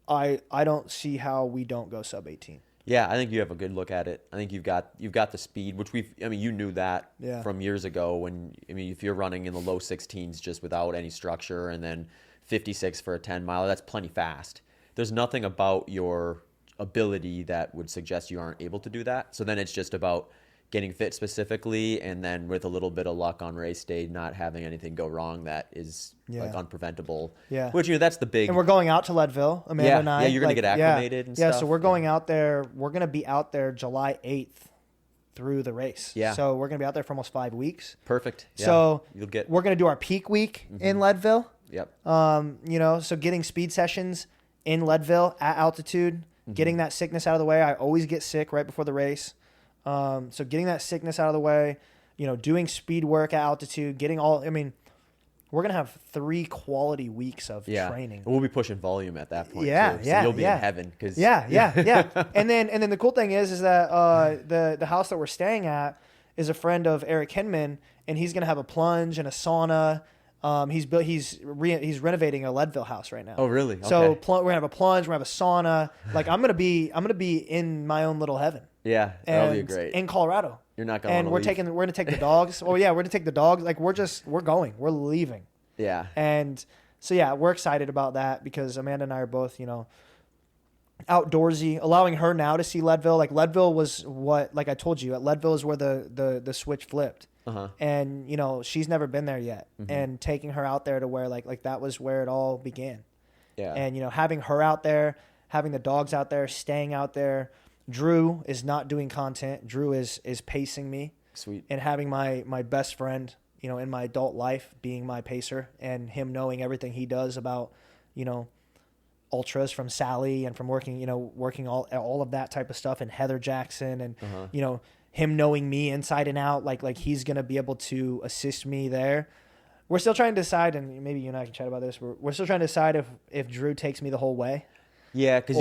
I don't see how we don't go sub 18. Yeah, I think you have a good look at it. I think you've got the speed, which you knew that from years ago when, if you're running in the low 16s just without any structure and then 56 for a 10 mile, that's plenty fast. There's nothing about your ability that would suggest you aren't able to do that. So then it's just about getting fit specifically, and then with a little bit of luck on race day, not having anything go wrong that is like unpreventable. Yeah. Which, that's the big... And we're going out to Leadville, Amanda and I. Yeah, you're going to get acclimated and stuff. Yeah, so we're going out there. We're going to be out there July 8th through the race. Yeah. So we're going to be out there for almost 5 weeks. Perfect. Yeah. So we're going to do our peak week in Leadville. Yep. So getting speed sessions in Leadville at altitude, getting that sickness out of the way. I always get sick right before the race. So getting that sickness out of the way, doing speed work at altitude, we're going to have 3 quality weeks of training. We'll be pushing volume at that point. Too. So you'll be in heaven. Yeah. And then the cool thing is that, the house that we're staying at is a friend of Eric Hinman, and he's going to have a plunge and a sauna. He's renovating a Leadville house right now. Oh, really? Okay. So we're gonna have a plunge, we're gonna have a sauna. Like I'm gonna be in my own little heaven. Yeah, that'll be great. In Colorado. You're not gonna. And we're gonna take the dogs. We're gonna take the dogs. Like we're going. We're leaving. Yeah. And so we're excited about that because Amanda and I are both outdoorsy. Allowing her now to see Leadville. Like Leadville was like I told you, at Leadville is where the switch flipped. Uh-huh. And she's never been there yet, and taking her out there to where like that was where it all began. Yeah. And having her out there, having the dogs out there, staying out there. Drew is not doing content. Drew is pacing me. Sweet. And having my best friend, in my adult life being my pacer, and him knowing everything he does about, ultras from Sally and from working all of that type of stuff, and Heather Jackson, and him knowing me inside and out, like he's gonna be able to assist me there. We're still trying to decide, and maybe you and I can chat about this. We're still trying to decide if Drew takes me the whole way. Yeah, because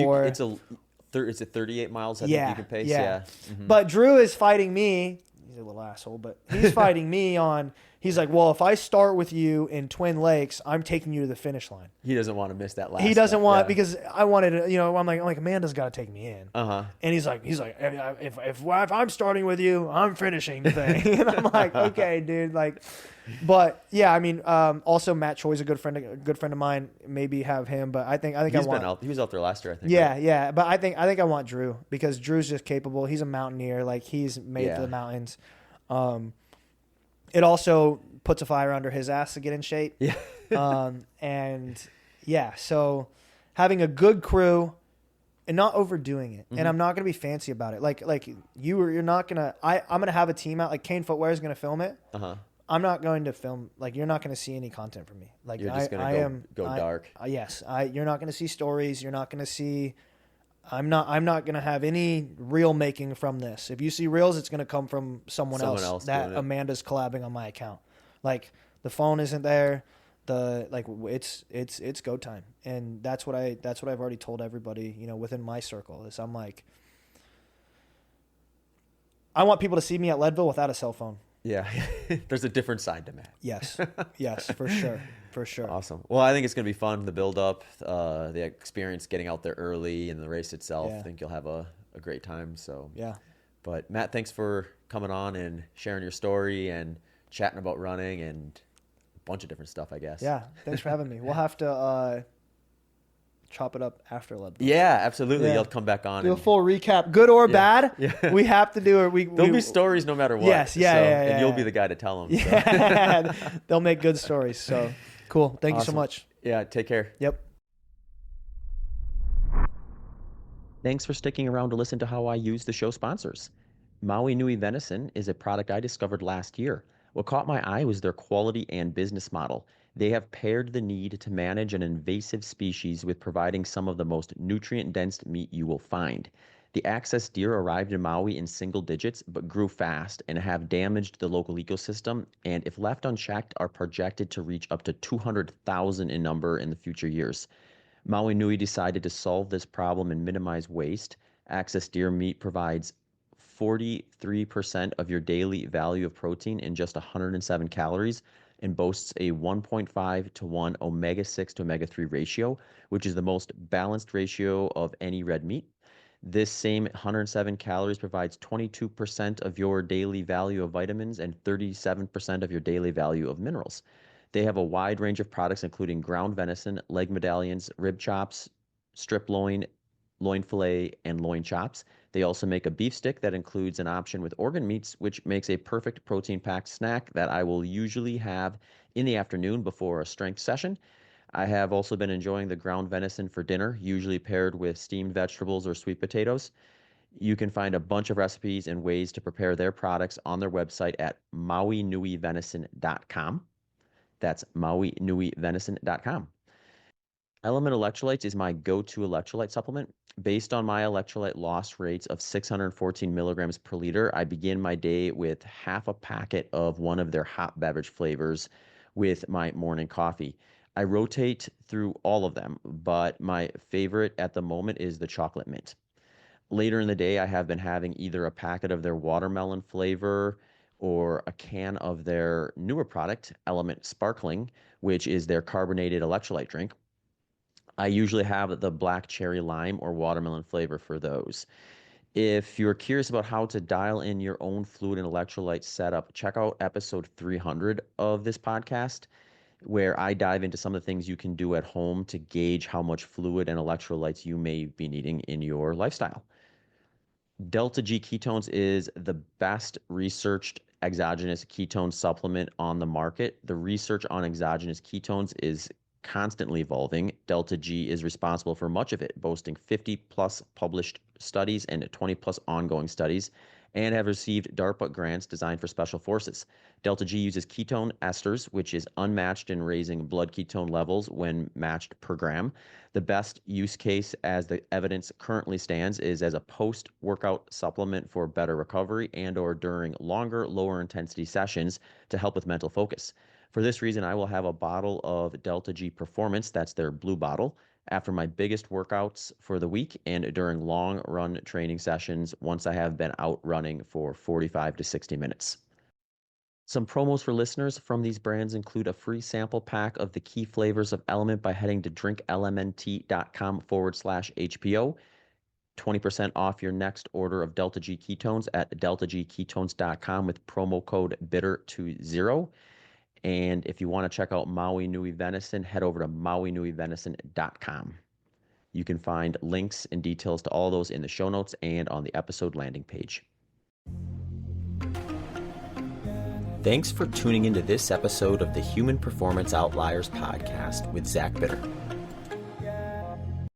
it's 38 miles. I think you can pace. Yeah. Mm-hmm. But Drew is fighting me. He's a little asshole, but he's fighting me on. He's like, well, if I start with you in Twin Lakes, I'm taking you to the finish line. He doesn't want to miss that last. He doesn't want because I wanted to, I'm like Amanda's got to take me in. And he's like, if I'm starting with you, I'm finishing the thing. And I'm like, okay, dude, like, but yeah, also Matt Choi's a good friend of mine. Maybe have him, but I think he was out there last year, I think. Yeah, right? Yeah, but I think I want Drew because Drew's just capable. He's a mountaineer, like he's made for the mountains. It also puts a fire under his ass to get in shape. Yeah. And yeah, so having a good crew and not overdoing it. And I'm not going to be fancy about it. Like you're not going to, I'm going to have a team out, like Kane Footwear is going to film it. I'm not going to film, like, you're not going to see any content from me. Like, You're just going to go dark. Yes. You're not going to see stories. You're not going to see, I'm not going to have any reel making from this. If you see reels, it's going to come from someone else that Amanda's collabing on my account. Like, the phone isn't there. It's go time. And that's what I've already told everybody, you know, within my circle is I'm like, I want people to see me at Leadville without a cell phone. Yeah. There's a different side to Matt. Yes. Yes, for sure. For sure. Awesome. Well, I think it's going to be fun, the build up, the experience getting out there early and the race itself. Yeah. I think you'll have a great time. So, yeah. But Matt, thanks for coming on and sharing your story and chatting about running and a bunch of different stuff, I guess. Yeah. Thanks for having me. We'll have to chop it up after Leadville. Yeah, absolutely. Yeah. You'll come back on. Do a full recap, good or bad. Yeah. We have to do it. There'll be stories no matter what. Yes, and you'll be the guy to tell them. Yeah, so. They'll make good stories. So cool. Thank you so much. Yeah, take care. Yep. Thanks for sticking around to listen to how I use the show sponsors. Maui Nui Venison is a product I discovered last year. What caught my eye was their quality and business model. They have paired the need to manage an invasive species with providing some of the most nutrient-dense meat you will find. The access deer arrived in Maui in single digits, but grew fast and have damaged the local ecosystem, and if left unchecked, are projected to reach up to 200,000 in number in the future years. Maui Nui decided to solve this problem and minimize waste. Access deer meat provides 43% of your daily value of protein in just 107 calories and boasts a 1.5 to 1 omega-6 to omega-3 ratio, which is the most balanced ratio of any red meat. This same 107 calories provides 22% of your daily value of vitamins and 37% of your daily value of minerals. They have a wide range of products, including ground venison, leg medallions, rib chops, strip loin, loin fillet, and loin chops. They also make a beef stick that includes an option with organ meats, which makes a perfect protein-packed snack that I will usually have in the afternoon before a strength session. I have also been enjoying the ground venison for dinner, usually paired with steamed vegetables or sweet potatoes. You can find a bunch of recipes and ways to prepare their products on their website at mauinuivenison.com. That's mauinuivenison.com. Element Electrolytes is my go-to electrolyte supplement. Based on my electrolyte loss rates of 614 milligrams per liter, I begin my day with half a packet of one of their hot beverage flavors with my morning coffee. I rotate through all of them, but my favorite at the moment is the chocolate mint. Later in the day, I have been having either a packet of their watermelon flavor or a can of their newer product, Element Sparkling, which is their carbonated electrolyte drink. I usually have the black cherry lime or watermelon flavor for those. If you're curious about how to dial in your own fluid and electrolyte setup, check out episode 300 of this podcast, where I dive into some of the things you can do at home to gauge how much fluid and electrolytes you may be needing in your lifestyle. Delta G ketones is the best researched exogenous ketone supplement on the market. The research on exogenous ketones is constantly evolving. Delta G is responsible for much of it, boasting 50 plus published studies and 20 plus ongoing studies, and have received DARPA grants designed for special forces. Delta G uses ketone esters, which is unmatched in raising blood ketone levels when matched per gram. The best use case, as the evidence currently stands, is as a post-workout supplement for better recovery and or during longer, lower intensity sessions to help with mental focus. For this reason, I will have a bottle of Delta G Performance, that's their blue bottle, after my biggest workouts for the week and during long run training sessions once I have been out running for 45 to 60 minutes. Some promos for listeners from these brands include a free sample pack of the key flavors of Element by heading to drinklmnt.com/HPO, 20% off your next order of Delta G Ketones at deltagketones.com with promo code BITTER20. And if you want to check out Maui Nui Venison, head over to mauinuivenison.com. You can find links and details to all those in the show notes and on the episode landing page. Thanks for tuning into this episode of the Human Performance Outliers podcast with Zach Bitter.